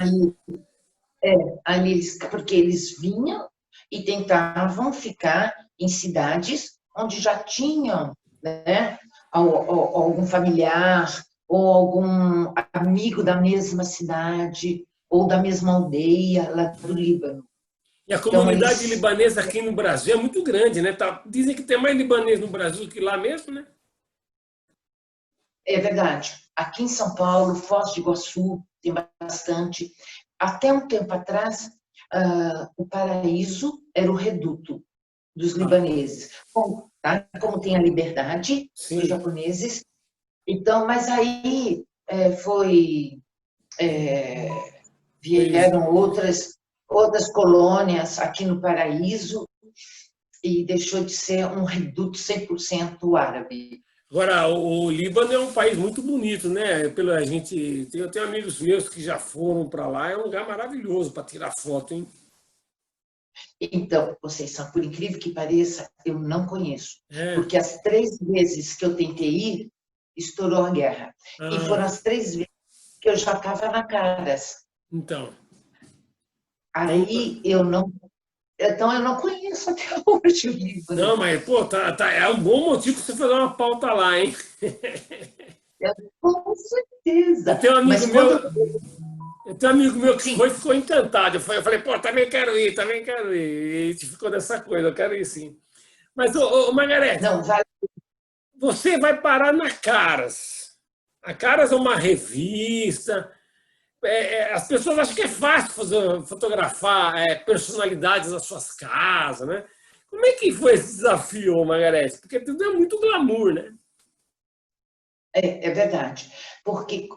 Ali, porque eles vinham e tentavam ficar em cidades onde já tinham, né, algum familiar ou algum amigo da mesma cidade ou da mesma aldeia lá do Líbano. E a Então, comunidade eles libanesa aqui no Brasil é muito grande, né? Dizem que tem mais libanês no Brasil que lá mesmo, né? É verdade. Aqui em São Paulo, Foz do Iguaçu, tem bastante. Até um tempo atrás, o Paraíso era o reduto dos Ah, libaneses. Bom, tá? Como tem a liberdade dos sim. japoneses. Então, mas aí Pois, vieram outras colônias aqui no Paraíso e deixou de ser um reduto 100% árabe. agora, o Líbano é um país muito bonito, né? Eu tenho amigos meus que já foram para lá, é um lugar maravilhoso para tirar foto, hein? Então, Conceição, por incrível que pareça, eu não conheço, É. porque as 3 vezes que eu tentei ir, estourou a guerra. E foram Ah, as 3 vezes que eu já estava na Caras. então. Então, Aí então eu não conheço até hoje o Líbano. não, mas, pô, é um bom motivo para você fazer uma pauta lá, hein? Com Eu certeza. tenho um amigo Mas quando meu, eu tenho um amigo meu que foi sim, e ficou encantado. Eu falei, pô, também quero ir, também quero ir. E a gente ficou dessa coisa, eu quero ir sim. Mas, ô Margarete, não vale. você vai parar na Caras. A Caras é uma revista. As pessoas acham que é fácil fotografar personalidades nas suas casas, né? Como é que foi esse desafio, Margarete? Porque tudo é muito glamour, né? É verdade. Porque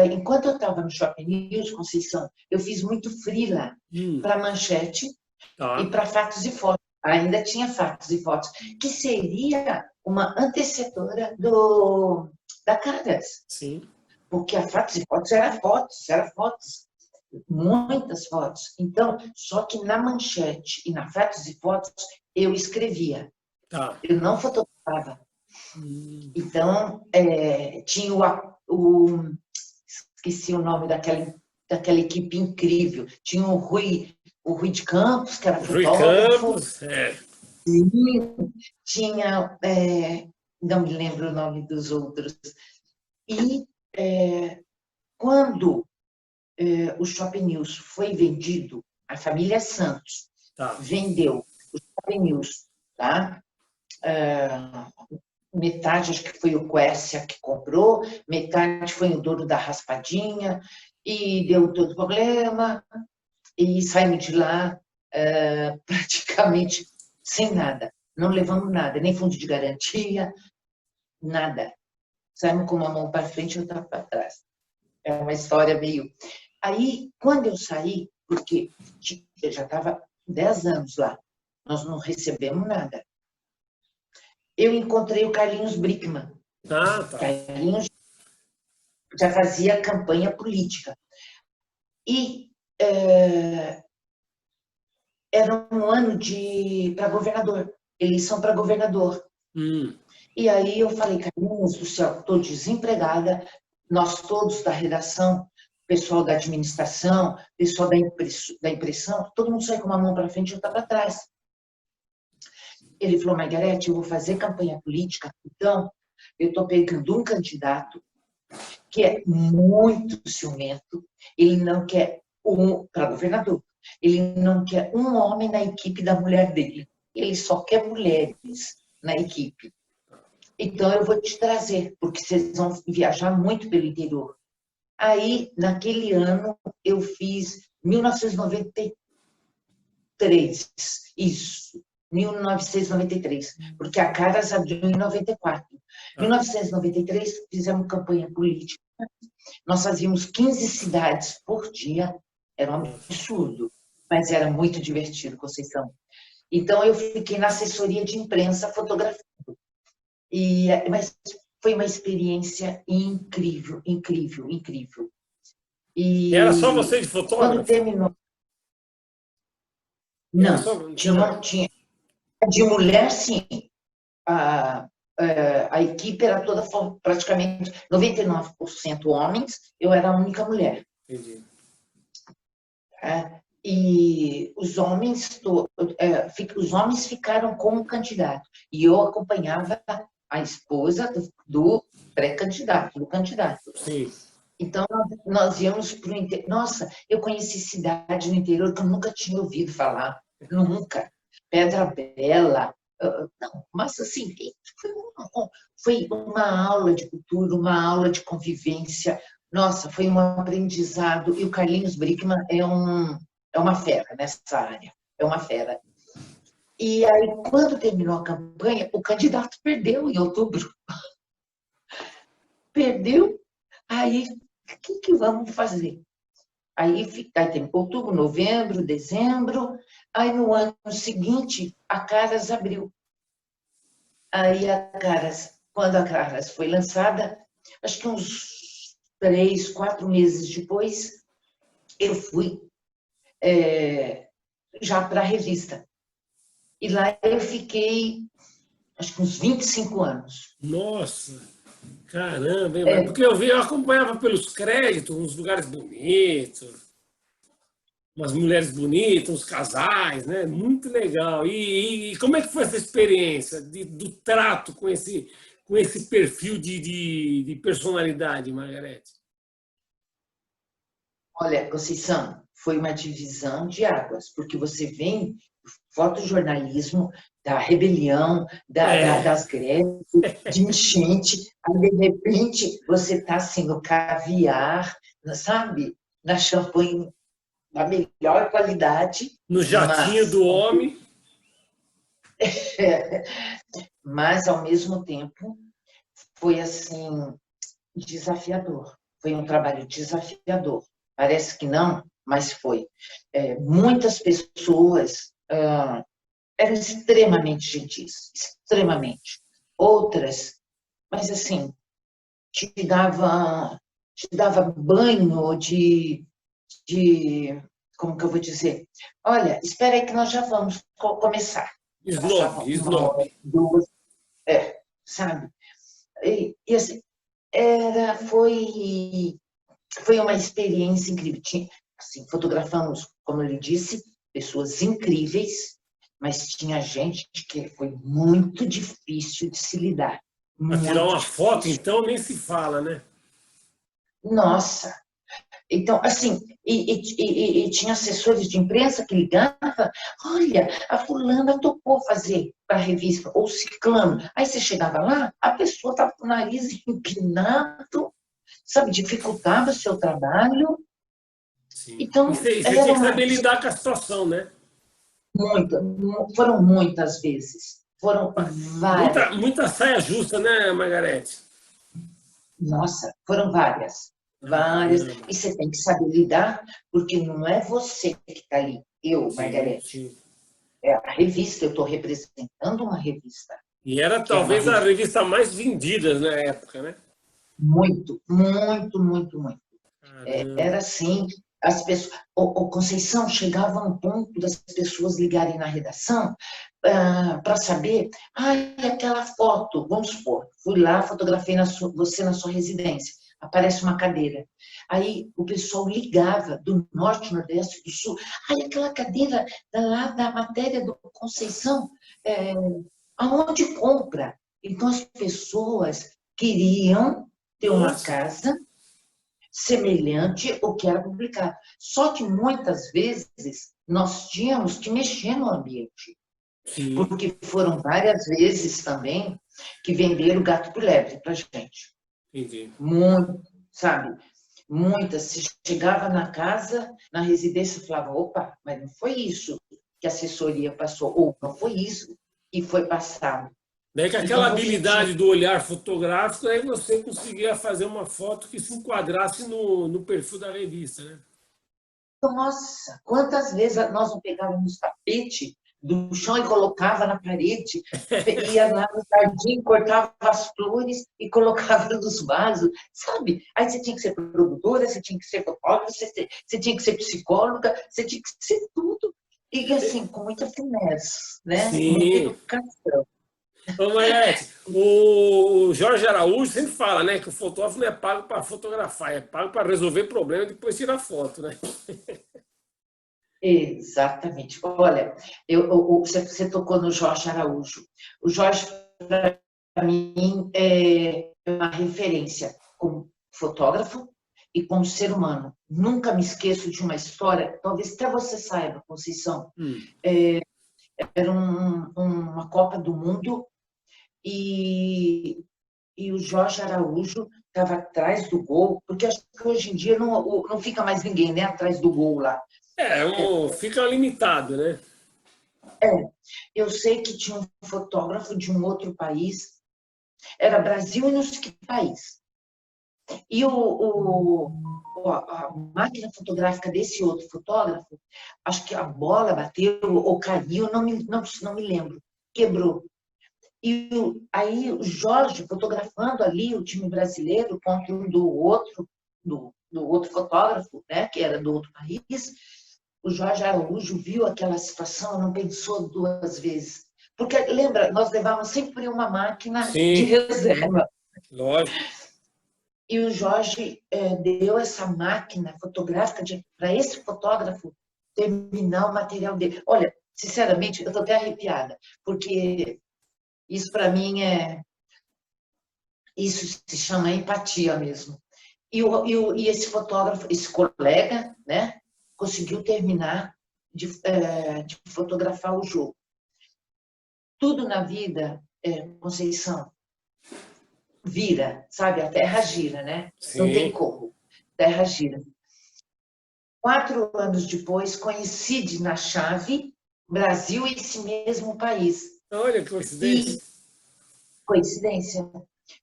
enquanto eu estava no Shopping News, Conceição, eu fiz muito freela Hum, para Manchete e tá, para Fatos e Fotos. Ainda tinha Fatos e Fotos, que seria uma antecessora da Caras. sim, Porque a Fatos e Fotos era fotos, muitas fotos. Então, só que na Manchete e na Fatos e Fotos, eu escrevia, tá. eu não fotografava. Hum, Então, tinha esqueci o nome daquela equipe incrível. Tinha o Rui de Campos, que era Rui fotógrafo, Campos, é. tinha, não me lembro o nome dos outros. E quando o Shopping News foi vendido, a família Santos Tá. vendeu o Shopping News, tá? Metade acho que foi o Quercia que comprou, metade foi o dono da Raspadinha, e deu todo problema, e saímos de lá praticamente sem nada. Não levamos nada, nem fundo de garantia, nada. Saímos com uma mão para frente e outra para trás. É uma história meio... Aí, quando eu saí, porque eu já estava 10 anos lá, nós não recebemos nada. Eu encontrei o Carlinhos Brickman. Ah, tá. Carlinhos já fazia campanha política. E era um ano para governador, eleição para governador. Hum, E aí eu falei, Carlinhos do céu, estou desempregada, nós todos da redação, pessoal da administração, pessoal da impressão, todo mundo sai com uma mão para frente e outra para trás. Ele falou, Margarete, eu vou fazer campanha política, então eu estou pegando um candidato que é muito ciumento, ele não quer para governador, ele não quer um homem na equipe da mulher dele, ele só quer mulheres na equipe. Então eu vou te trazer, porque vocês vão viajar muito pelo interior. Aí, naquele ano, eu fiz 1993, isso, 1993, porque a Caras abriu em 94. Em tá. 1993, fizemos campanha política. Nós fazíamos 15 cidades por dia, era um Nossa. absurdo, mas era muito divertido, Conceição. Então, eu fiquei na assessoria de imprensa fotografando. Mas foi uma experiência incrível, incrível, incrível. Era só você E de quando fotógrafo? terminou, Era não, só, não tinha mais. tinha de mulher, sim. A, a equipe era toda praticamente 99% homens, eu era a única mulher. Entendi. E os homens ficaram como candidato, e eu acompanhava a esposa do pré-candidato, do candidato. Sim. Então, nós íamos para o interior. Nossa, eu conheci cidade no interior que eu nunca tinha ouvido falar, nunca. Pedra Bela, não, mas assim, foi uma aula de cultura, uma aula de convivência. Nossa, foi um aprendizado. E o Carlinhos Brickman é uma fera nessa área, é uma fera. E aí, quando terminou a campanha, o candidato perdeu em outubro. Perdeu, aí o que vamos fazer? Aí tem outubro, novembro, dezembro, aí no ano seguinte a Caras abriu. Aí quando a Caras foi lançada, acho que uns 3, 4 meses depois, eu fui já para a revista. E lá eu fiquei, acho que uns 25 anos. Nossa, caramba, hein? Mas porque eu acompanhava pelos créditos, uns lugares bonitos, umas mulheres bonitas, uns casais, né? Muito legal. E como é que foi essa experiência do trato com esse perfil de personalidade, Margarete? Olha, Conceição, foi uma divisão de águas, porque você vem do fotojornalismo, da rebelião, das greves, de enchente, aí de repente você está assim no caviar, sabe? Na champanhe da melhor qualidade, No jatinho do homem. mas ao mesmo tempo foi assim desafiador. Foi um trabalho desafiador. Parece que não, mas foi. Muitas pessoas eram extremamente gentis, extremamente. Outras, mas assim, te dava banho de, como que eu vou dizer? Olha, espera aí que nós já vamos começar. Snob, Passava uma snob. hora, duas, sabe? E assim, foi uma experiência incrível. Assim, fotografamos, como eu lhe disse, pessoas incríveis, mas tinha gente que foi muito difícil de se lidar. Para tirar Muito uma foto, difícil. então, nem se fala, né? Nossa! Então, assim, e tinha assessores de imprensa que ligavam, olha, a fulana topou fazer para a revista, ou ciclano. Aí você chegava lá, a pessoa estava com o nariz empinado, sabe, dificultava o seu trabalho. Sim. E Então, você era tinha que uma saber lidar com a situação, né? foram muitas vezes, foram várias, Muita saia justa, né, Margarete? nossa, foram várias, Ah, várias, caramba. e você tem que saber lidar, porque não é você que está ali, eu, Sim, Margarete, sim. é a revista, eu estou representando uma revista, E era que é uma talvez a revista revista mais vendida na época, né? muito, muito, muito, muito. Caramba. Era assim, as pessoas, o Conceição chegava a um ponto das pessoas ligarem na redação para saber, aquela foto, vamos supor, fui lá, fotografei você na sua residência, aparece uma cadeira. Aí o pessoal ligava do norte, nordeste, do sul, aquela cadeira lá da matéria do Conceição, aonde compra? Então as pessoas queriam ter uma Nossa. casa semelhante ao que era publicado. Só que muitas vezes nós tínhamos que mexer no ambiente, Sim, porque foram várias vezes também que venderam gato por lebre para a gente. entendi. Muito, sabe? Muitas. Se chegava na casa, na residência, falava, opa, mas não foi isso que a assessoria passou, ou não foi isso que foi passado. Daí com aquela Então você tinha, habilidade do olhar fotográfico, aí você conseguia fazer uma foto que se enquadrasse no perfil da revista, né? nossa, quantas vezes nós não pegávamos tapete do chão e colocava na parede, ia lá no jardim, cortava as flores e colocava nos vasos, sabe? Aí você tinha que ser produtora, você tinha que ser fotógrafa, você tinha que ser psicóloga, você tinha que ser tudo. E assim, com muita finesse, né? Muita Sim. educação. Ô, Margarete, o Jorge Araújo sempre fala, né, que o fotógrafo não é pago para fotografar, é pago para resolver problema e depois tirar foto, né? Exatamente. Olha, você tocou no Jorge Araújo. O Jorge, para mim, é uma referência como fotógrafo e como ser humano. Nunca me esqueço de uma história, talvez até você saiba, Conceição. Era uma Copa do Mundo e o Jorge Araújo estava atrás do gol, porque acho que hoje em dia não fica mais ninguém, né, atrás do gol lá. Fica limitado, né? Eu sei que tinha um fotógrafo de um outro país, era Brasil e não sei que país. E a máquina fotográfica desse outro fotógrafo, acho que a bola bateu ou caiu, não me lembro, quebrou. E aí o Jorge fotografando ali o time brasileiro contra o do outro fotógrafo, né, que era do outro país, o Jorge Araújo viu aquela situação, não pensou duas vezes. Porque, lembra, nós levávamos sempre uma máquina de Sim, reserva. lógico. E o Jorge deu essa máquina fotográfica para esse fotógrafo terminar o material dele. Olha, sinceramente, eu estou até arrepiada, porque isso para mim isso se chama empatia mesmo. E esse fotógrafo, esse colega, né, conseguiu terminar de fotografar o jogo. Tudo na vida, Conceição, vira, sabe? A terra gira, né? Não tem Sim. como. A terra gira. 4 anos depois, coincide na chave Brasil e esse mesmo país. Olha que E, coincidência. coincidência.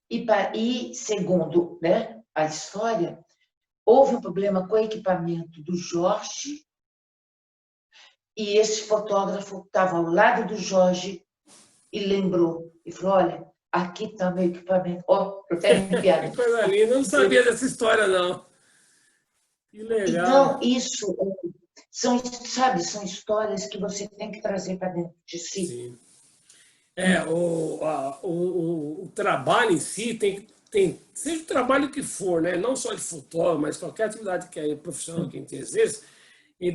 E segundo, né, a história, houve um problema com o equipamento do Jorge e esse fotógrafo estava ao lado do Jorge e lembrou, e falou, olha, aqui está meu equipamento. Ó, eu até Que arrepiada. coisa linda. Eu não sabia dessa história, não. Que legal. Então, isso são, sabe, são histórias que você tem que trazer para dentro de si. Sim. O trabalho em si seja o trabalho que for, né? Não só de fotógrafo, mas qualquer atividade que é profissional que a gente exerce, e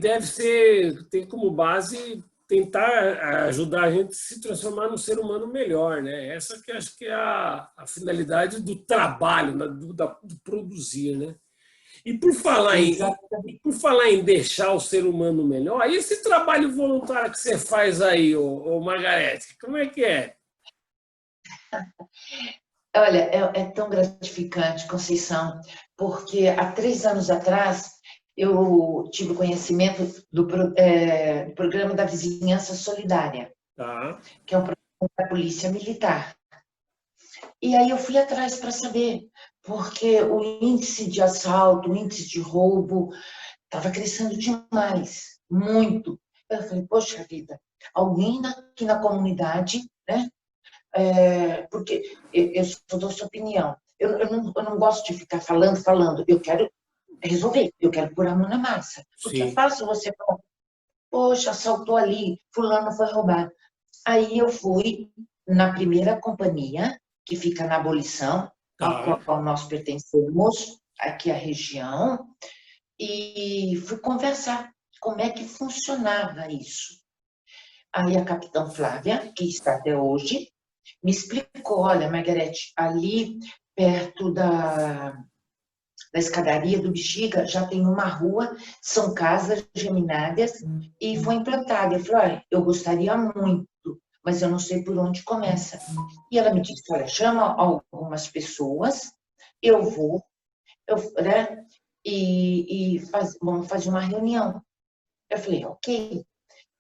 tem como base tentar ajudar a gente a se transformar num ser humano melhor, né? Essa que acho que é a finalidade do trabalho, né? Do produzir, né? E Exatamente. por falar em deixar o ser humano melhor, e esse trabalho voluntário que você faz aí, Margarete, como é que é? Olha, é tão gratificante, Conceição, porque há 3 anos atrás eu tive conhecimento do programa da Vizinhança Solidária, Tá. que é um programa da Polícia Militar. E aí eu fui atrás para saber, porque o índice de assalto, o índice de roubo estava crescendo demais, muito. Eu falei, poxa vida, alguém aqui na comunidade, né? Porque eu sou da sua opinião. Eu não gosto de ficar falando. Eu quero resolver, eu quero pôr a mão na massa. Porque é Sim. fácil você falar, poxa, assaltou ali, fulano foi roubado. Aí eu fui na primeira companhia, que fica na Abolição, ao Tá. qual nós pertencemos, aqui a região, e fui conversar como é que funcionava isso. Aí a capitã Flávia, que está até hoje, me explicou, olha, Margarete, ali perto da escadaria do Bexiga já tem uma rua, são casas geminadas e foi implantada. Eu falei, olha, eu gostaria muito, mas eu não sei por onde começa. E ela me disse, olha, chama algumas pessoas, eu vou, né, vamos fazer uma reunião. Eu falei, ok.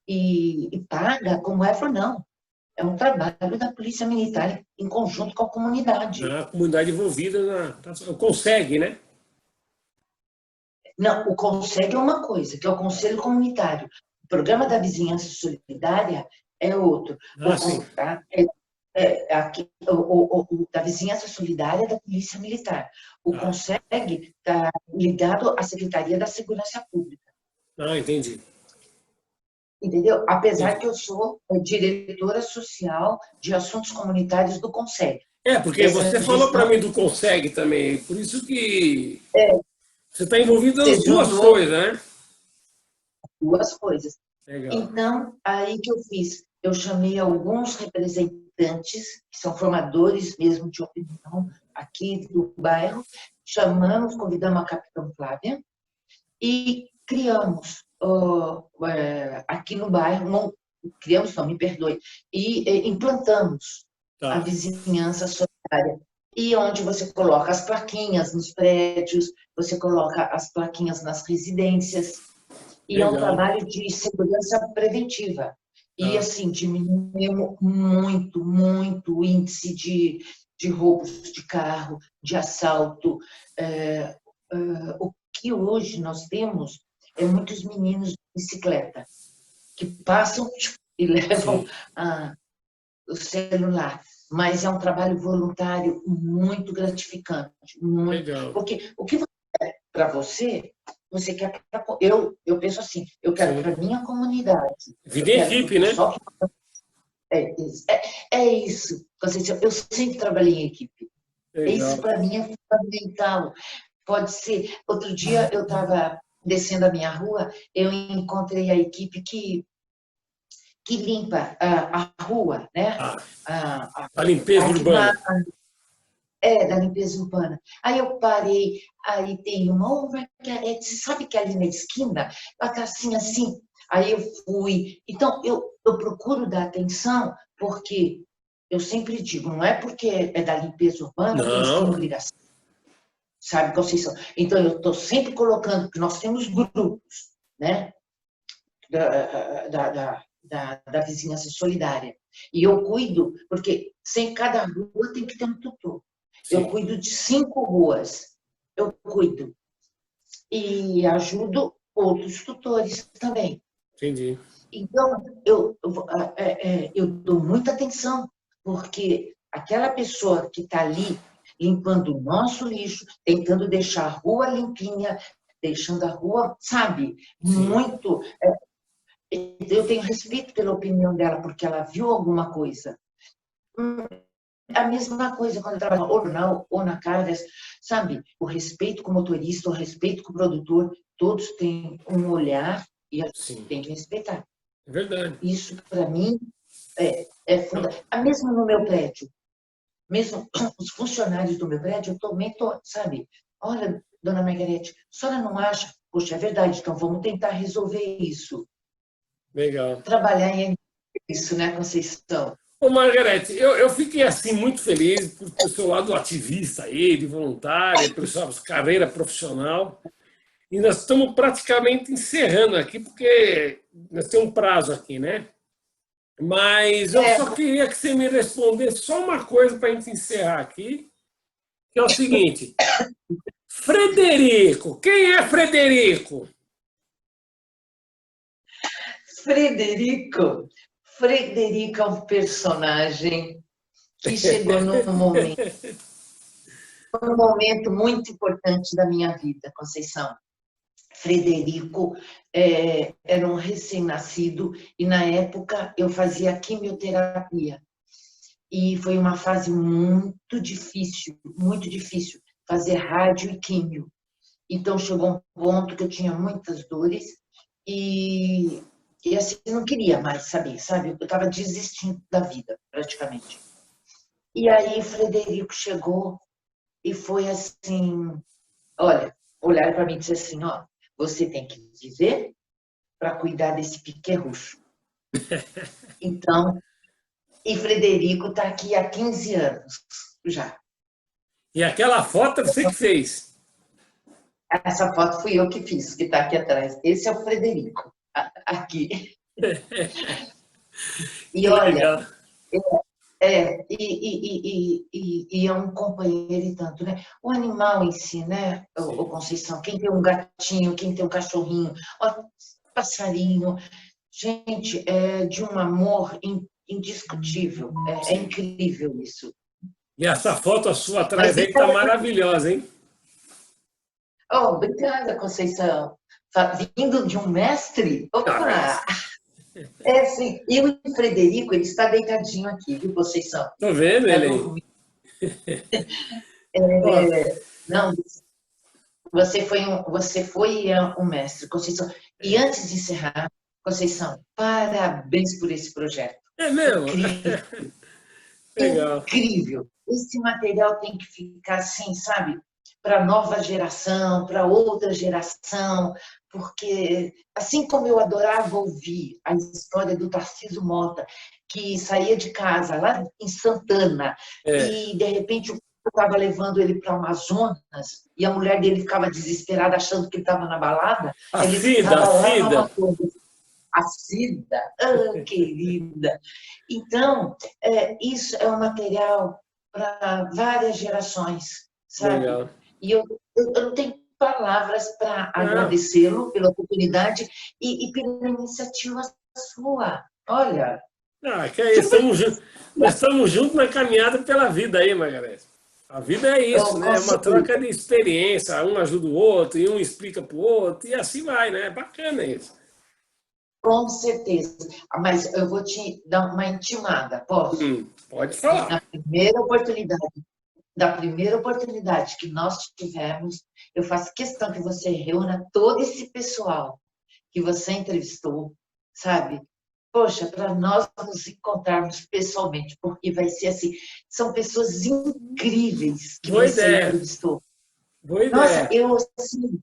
E paga como é? Ela falou, não, é um trabalho da Polícia Militar em conjunto com a comunidade. Na comunidade envolvida consegue, né? Não, o conselho é uma coisa, que é o conselho comunitário. programa da vizinhança solidária é outro. Sim. Aqui, da vizinhança solidária da Polícia Militar. O CONSEG está ligado à Secretaria da Segurança Pública. Entendi. Entendeu? Apesar que eu sou diretora social de assuntos comunitários do CONSEG. Porque você falou para mim do CONSEG também, por isso que você está envolvido nas duas coisas, né? Duas coisas. Legal. Então, aí que eu fiz, eu chamei alguns representantes, que são formadores mesmo de opinião aqui do bairro, convidamos a Capitã Flávia e criamos aqui no bairro, criamos, não, me perdoe, e implantamos a vizinhança solidária. E onde você coloca as plaquinhas nos prédios, você coloca as plaquinhas nas residências. E é um trabalho de segurança preventiva. E, assim, diminuiu muito, muito o índice de roubos de carro, de assalto. O que hoje nós temos é muitos meninos de bicicleta que passam e levam o celular. Mas é um trabalho voluntário muito gratificante. Muito. Porque o que para você quer para... Eu penso assim, eu quero para minha comunidade. Vida em equipe, né? É isso. Eu sempre trabalhei em equipe. Isso para mim é fundamental. Pode ser... Outro dia eu estava descendo a minha rua, eu encontrei a equipe que limpa a rua, né? A limpeza urbana. Da limpeza urbana. Aí eu parei, aí tem uma Margarete, você sabe que ali na esquina, ela está assim. Aí eu fui. Então, eu procuro dar atenção, porque eu sempre digo, não é porque é da limpeza urbana que eles têm obrigação. Sabe, Conceição? Então, eu estou sempre colocando, que nós temos grupos, né? Da vizinhança solidária. E eu cuido, porque cada rua tem que ter um tutor. Sim. Eu cuido de 5 ruas. Eu cuido. E ajudo outros tutores também. Entendi. Então, eu dou muita atenção, porque aquela pessoa que está ali limpando o nosso lixo, tentando deixar a rua limpinha, deixando a rua, sabe, muito... Eu tenho respeito pela opinião dela, porque ela viu alguma coisa. A mesma coisa quando eu trabalho ou na Cargas, sabe? O respeito com o motorista, o respeito com o produtor, todos têm um olhar e a gente tem que respeitar. É verdade. Isso, para mim, é fundamental. Mesmo no meu prédio, mesmo os funcionários do meu prédio, eu também sabe? Olha, dona Margarete, a senhora não acha? Poxa, é verdade, então vamos tentar resolver isso. Legal. Trabalhar em isso, né, Conceição? Ô, Margarete, eu fiquei assim muito feliz por ter o seu lado ativista aí, de voluntária, por sua carreira profissional. E nós estamos praticamente encerrando aqui, porque nós temos um prazo aqui, né? Mas eu só queria que você me respondesse só uma coisa para a gente encerrar aqui, que é o seguinte. Frederico, quem é Frederico? Frederico é um personagem que chegou num momento muito importante da minha vida, Conceição. Frederico era um recém-nascido e, na época, eu fazia quimioterapia. E foi uma fase muito difícil, fazer rádio e químio. Então, chegou um ponto que eu tinha muitas dores e assim, eu não queria mais saber, sabe? Eu estava desistindo da vida, praticamente. E aí, Frederico chegou e foi assim, olha, olharam para mim e disse assim, ó, você tem que viver para cuidar desse piquerrucho. Então, e Frederico está aqui há 15 anos já. E aquela foto você que fez? Essa foto fui eu que fiz, que está aqui atrás. Esse é o Frederico, aqui. E olha, e é um companheiro e tanto, né? O animal em si, né, o Conceição, quem tem um gatinho, quem tem um cachorrinho, ó, passarinho, Gente, é de um amor indiscutível. É incrível isso. E essa foto sua atrás Mas aí que tá maravilhosa, hein? oh, obrigada, Conceição. Vindo de um mestre? Ah, Opa! É assim, e o Frederico, ele está deitadinho aqui, viu, Conceição? tô vendo Está ele aí. dormindo. Ó, Não, você foi um mestre, Conceição. E antes de encerrar, Conceição, parabéns por esse projeto. é mesmo? Incrível, Legal. incrível. Esse material tem que ficar assim, sabe? Para a nova geração, para outra geração, porque assim como eu adorava ouvir a história do Tarcísio Mota, que saía de casa lá em Santana É. e de repente o estava levando ele para o Amazonas e a mulher dele ficava desesperada achando que ele estava na balada, A ele Cida, a estava lá no Cida. Amazonas. A Cida, querida. Então, isso é um material para várias gerações, sabe? Legal. E eu não tenho palavras para Não, agradecê-lo pela oportunidade e pela iniciativa sua. Olha, que é isso. super. Nós estamos juntos na caminhada pela vida aí, Margareth. A vida é isso, Eu né? É uma troca consigo. de experiência. Um ajuda o outro, e um explica para o outro, e assim vai, né? É bacana isso. Com certeza. Mas eu vou te dar uma intimada, posso? Pode falar. Na primeira oportunidade, da primeira oportunidade que nós tivemos, eu faço questão que você reúna todo esse pessoal que você entrevistou, sabe? Poxa, para nós nos encontrarmos pessoalmente, porque vai ser assim, são pessoas incríveis que Boa você ideia. entrevistou. Boa Nossa, ideia. eu assim,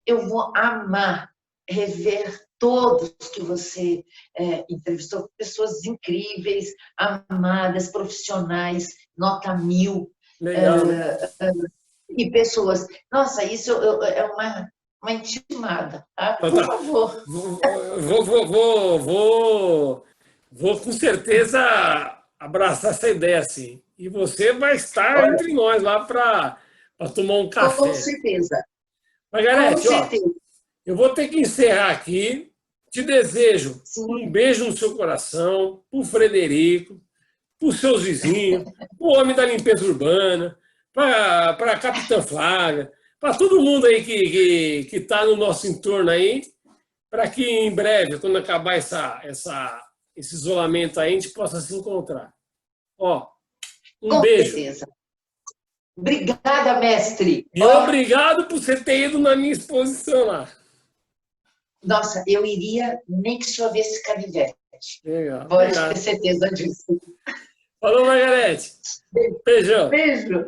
eu vou amar rever todos que você entrevistou, pessoas incríveis, amadas, profissionais, nota 1000, Legal. e pessoas. Nossa, isso é uma intimada, tá? Então Por tá. favor. Vou com certeza abraçar essa ideia assim. E você vai estar Olha, entre nós lá para tomar um com café. certeza, com Margarete, ó, certeza. eu vou ter que encerrar aqui. Te desejo um Sim, beijo no seu coração, pro Frederico, para os seus vizinhos, para o homem da limpeza urbana, para a Capitã Flávia, para todo mundo aí que está no nosso entorno aí, para que em breve, quando acabar esse isolamento aí, a gente possa se encontrar. Ó, um com beijo. certeza. Obrigada, mestre. E Ó, obrigado por você ter ido na minha exposição lá. nossa, eu iria nem que chovesse canivete. Legal, Pode ter obrigado. certeza disso. Falou, Margarete. Beijão. Beijo.